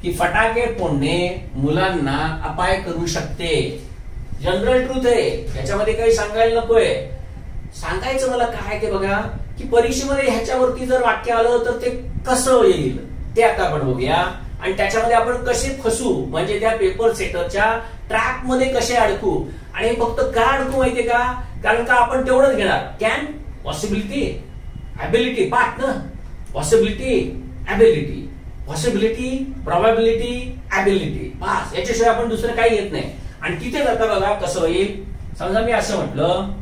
Speaker 1: की फटाके फोडणे मुलांना अपाय करू शकते. जनरल ट्रूथ आहे, याच्यामध्ये काही सांगायला नकोय. सांगायचं मला काय ते बघा की परीक्षेमध्ये ह्याच्यावरती जर वाक्य आलं तर ते कसं येईल ते आता आपण बघूया, आणि त्याच्यामध्ये आपण कसे फसू, म्हणजे त्या पेपर सेटरच्या ट्रॅप मध्ये कसे अडकू. आणि फक्त का अडकू माहितीये का, कारण का आपण तेवढंच घेणार कॅन, पॉसिबिलिटी, ऍबिलिटी, पाठ ना, possibility, ability, possibility, probability, ability, pass. याच्याशिवाय आपण दुसरं काही येत नाही. आणि तिथे जाता बघा कसं होईल. समजा मी असं म्हटलं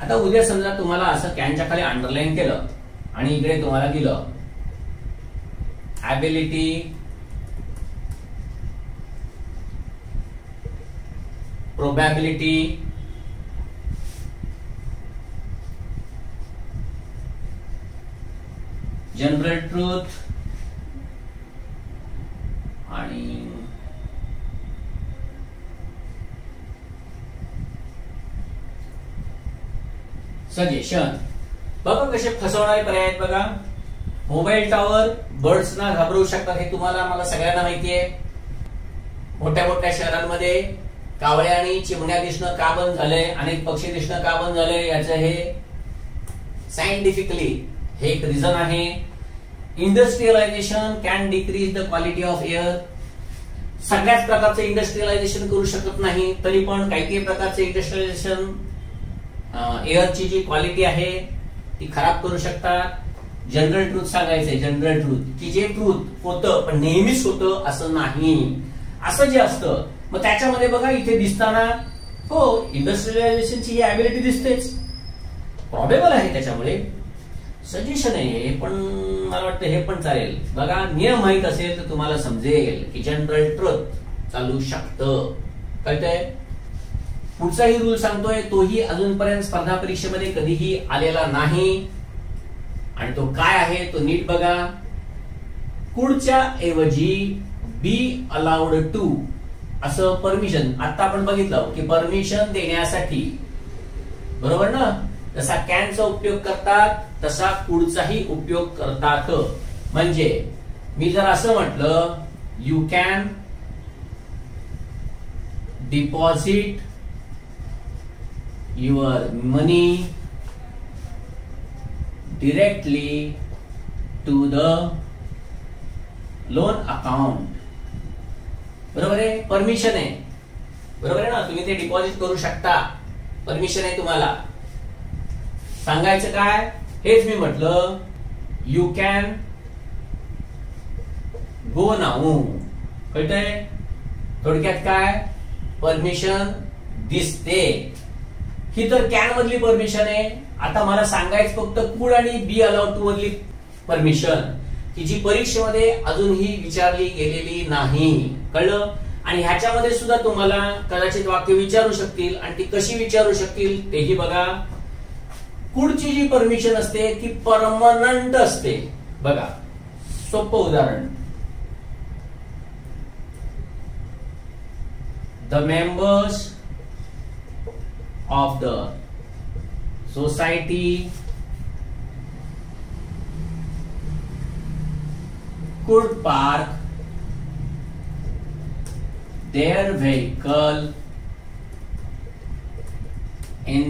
Speaker 1: आता उद्या समजा तुम्हाला असं कॅनच्या खाली अंडरलाईन केलं आणि इकडे तुम्हाला दिलं ऍबिलिटी, प्रोबॅबिलिटी, जनरल ट्रूथ आणि सजेशन. बघा कसे फसवणारे पर्याय आहेत बघा. मोबाईल टॉवर बर्ड्स ना घाबरवू शकतात, हे तुम्हाला मला सगळ्यांना माहिती आहे. मोठ्या मोठ्या शहरांमध्ये कावळ्या आणि चिमण्या दिसणं का बंद झालंय, अनेक पक्षी दिसणं का बंद झालंय, याचं हे सायंटिफिकली हे एक रिझन आहे. Industrialisation can decrease the quality of air. सगळ्याच प्रकारचे इंडस्ट्रियलायझेशन करू शकत नाही, तरी पण काही काही प्रकारचे इंडस्ट्रियलायझेशन एअरची जी क्वालिटी आहे ती खराब करू शकतात. जनरल ट्रूथ सांगायचंय, जनरल ट्रूथ की जे ट्रूथ होतं पण नेहमीच होतं असं नाही, असं जे असतं मग त्याच्यामध्ये बघा इथे दिसताना हो इंडस्ट्रियलायझेशनची ही ऍबिलिटी दिसतेच, प्रॉबेबल आहे. त्याच्यामुळे सजेशन आहे, पण मला वाटतं हे पण चालेल. बघा नियम माहित असेल तर तुम्हाला समजेल की जनरल ट्रूथ चालू शकतं. कळतंय. पुढचाही रूल सांगतोय, तोही अजूनपर्यंत स्पर्धा परीक्षेमध्ये कधीही आलेला नाही, आणि तो काय आहे तो नीट बघा. कुडच्या ऐवजी बी अलाउड टू असं परमिशन. आता आपण बघितलं की परमिशन देण्यासाठी, बरोबर ना, जसा कॅनचा उपयोग करतात तसा कुडचाही उपयोग करतात. म्हणजे मी जर असं म्हटलं you can deposit your money directly to the loan account. बरोबर आहे, परमिशन आहे, बरोबर आहे ना, तुम्ही ते डिपॉझिट करू शकता, परमिशन आहे तुम्हाला. सांगायचं काय, हेच मी म्हटलं यू कॅन गो नाऊ. कळतंय. थोडक्यात काय, परमिशन दिसते. ही तर कॅन मधली परमिशन आहे. आता मला सांगायचं फक्त कुड आणि बी अलाउड टू मधली परमिशन, की जी परीक्षेमध्ये अजूनही विचारली गेलेली नाही. कळलं. आणि ह्याच्यामध्ये सुद्धा तुम्हाला कदाचित वाक्य विचारू शकतील, आणि ती कशी विचारू शकतील तेही बघा. कुडची जी परमिशन असते ती परमनंट असते. बघा सोपं उदाहरण, the members of the society could park their vehicle in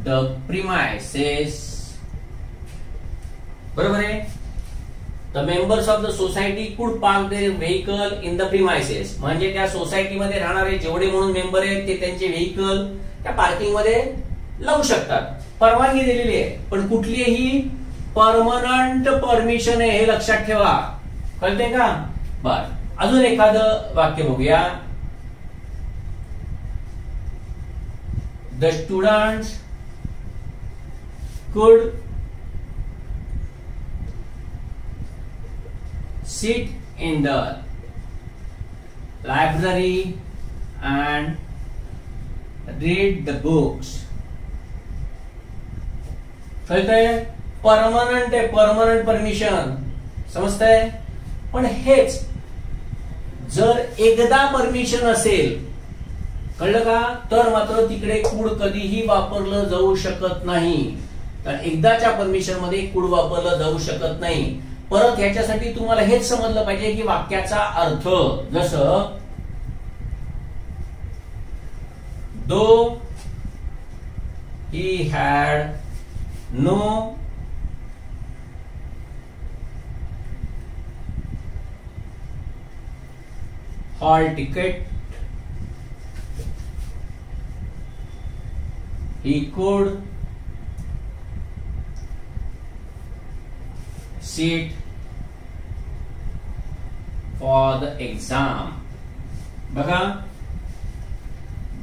Speaker 1: the premises. बरोबर आहे. The members of the society could park their vehicle in the premises. म्हणजे त्या सोसायटीमध्ये राहणारे जेवढे म्हणून मेंबर आहेत ते त्यांचे व्हेइकल त्या पार्किंग मध्ये लावू शकतात. परवानगी दिलेली आहे, पण कुठलीही परमनंट परमिशन आहे हे लक्षात ठेवा. कळते का. बर अजून एखादं वाक्य बघूया. द स्टुडंट्स कुड sit in the library and read the books. कळतंय? परमनंट आहे, परमनंट परमिशन, समजतंय? पण हेच जर एकदा परमिशन असेल, कळलं का, तर मात्र तिकडे कुड कधीही वापरलं जाऊ शकत नाही. तर एकदाच्या परमिशन मध्ये कुड वापरलं जाऊ शकत नाही. परत ह्याच्यासाठी तुम्हाला हेच समजलं पाहिजे की वाक्याचा अर्थ, जसं though he had no hall ticket, he could sit for the exam. बघा,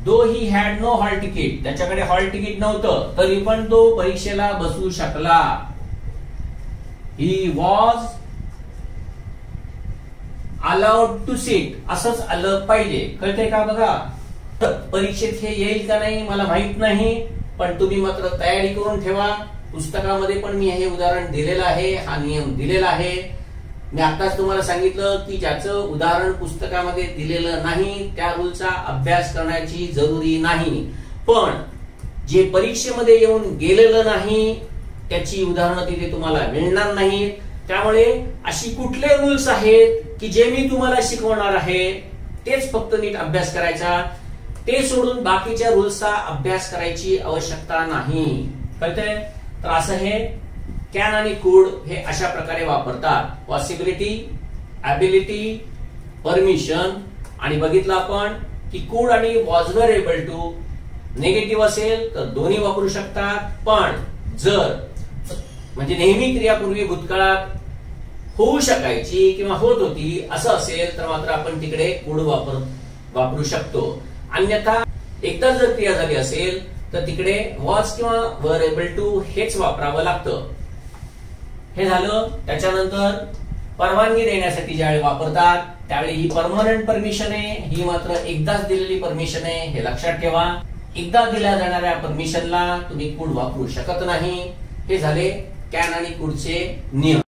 Speaker 1: though he had no hall ticket, त्याच्याकडे हॉल तिकीट नव्हतं तरी पण तो परीक्षेला बसू शकला. He was allowed to sit, असंच आलं पाहिजे. कळतंय का? बघा, परीक्षेत हे येईल का नाही मला माहित नाही, पण तुम्ही मात्र तयारी करून ठेवा. पुस्तकामध्ये पण मी हे उदाहरण दिलेलं आहे, हा नियम दिलेला आहे. मी आताच तुम्हाला सांगितलं की ज्याचं उदाहरण पुस्तकामध्ये दिलेलं नाही त्या रूलचा अभ्यास करण्याची जरुरी नाही. पण जे परीक्षेमध्ये येऊन गेलेलं नाही त्याची उदाहरणं तिथे तुम्हाला मिळणार नाही. त्यामुळे अशी कुठले रूल्स आहेत की जे मी तुम्हाला शिकवणार आहे तेच फक्त नीट अभ्यास करायचा, ते सोडून बाकीच्या रूल्सचा अभ्यास करायची आवश्यकता नाही. कळतंय? तर असं हे कॅन आणि कुड हे अशा प्रकारे वापरतात. Possibility, ability, permission. आणि बघितलं आपण की कुड आणि was were able to negative असेल तर दोन्ही वापरू शकतात. पण जर म्हणजे नेहमी क्रियापूर्वी भूतकाळात होऊ शकायची किंवा होत होती असं असेल तर मात्र आपण तिकडे कुड वापरू शकतो. अन्यथा एकदा जर क्रिया झाली असेल तर तिकडे वॉज किंवा वर एबल टू हेच वापरावं लागतं. हे झालं. त्याच्यानंतर परवानगी देण्यासाठी ज्यावेळी वापरतात त्यावेळी ही परमनंट परमिशन आहे, ही मात्र एकदाच दिलेली परमिशन आहे, हे लक्षात ठेवा. एकदा दिल्या जाणाऱ्या परमिशनला तुम्ही कुड वापरू शकत नाही. हे झाले कॅन आणि कुडचे नियम.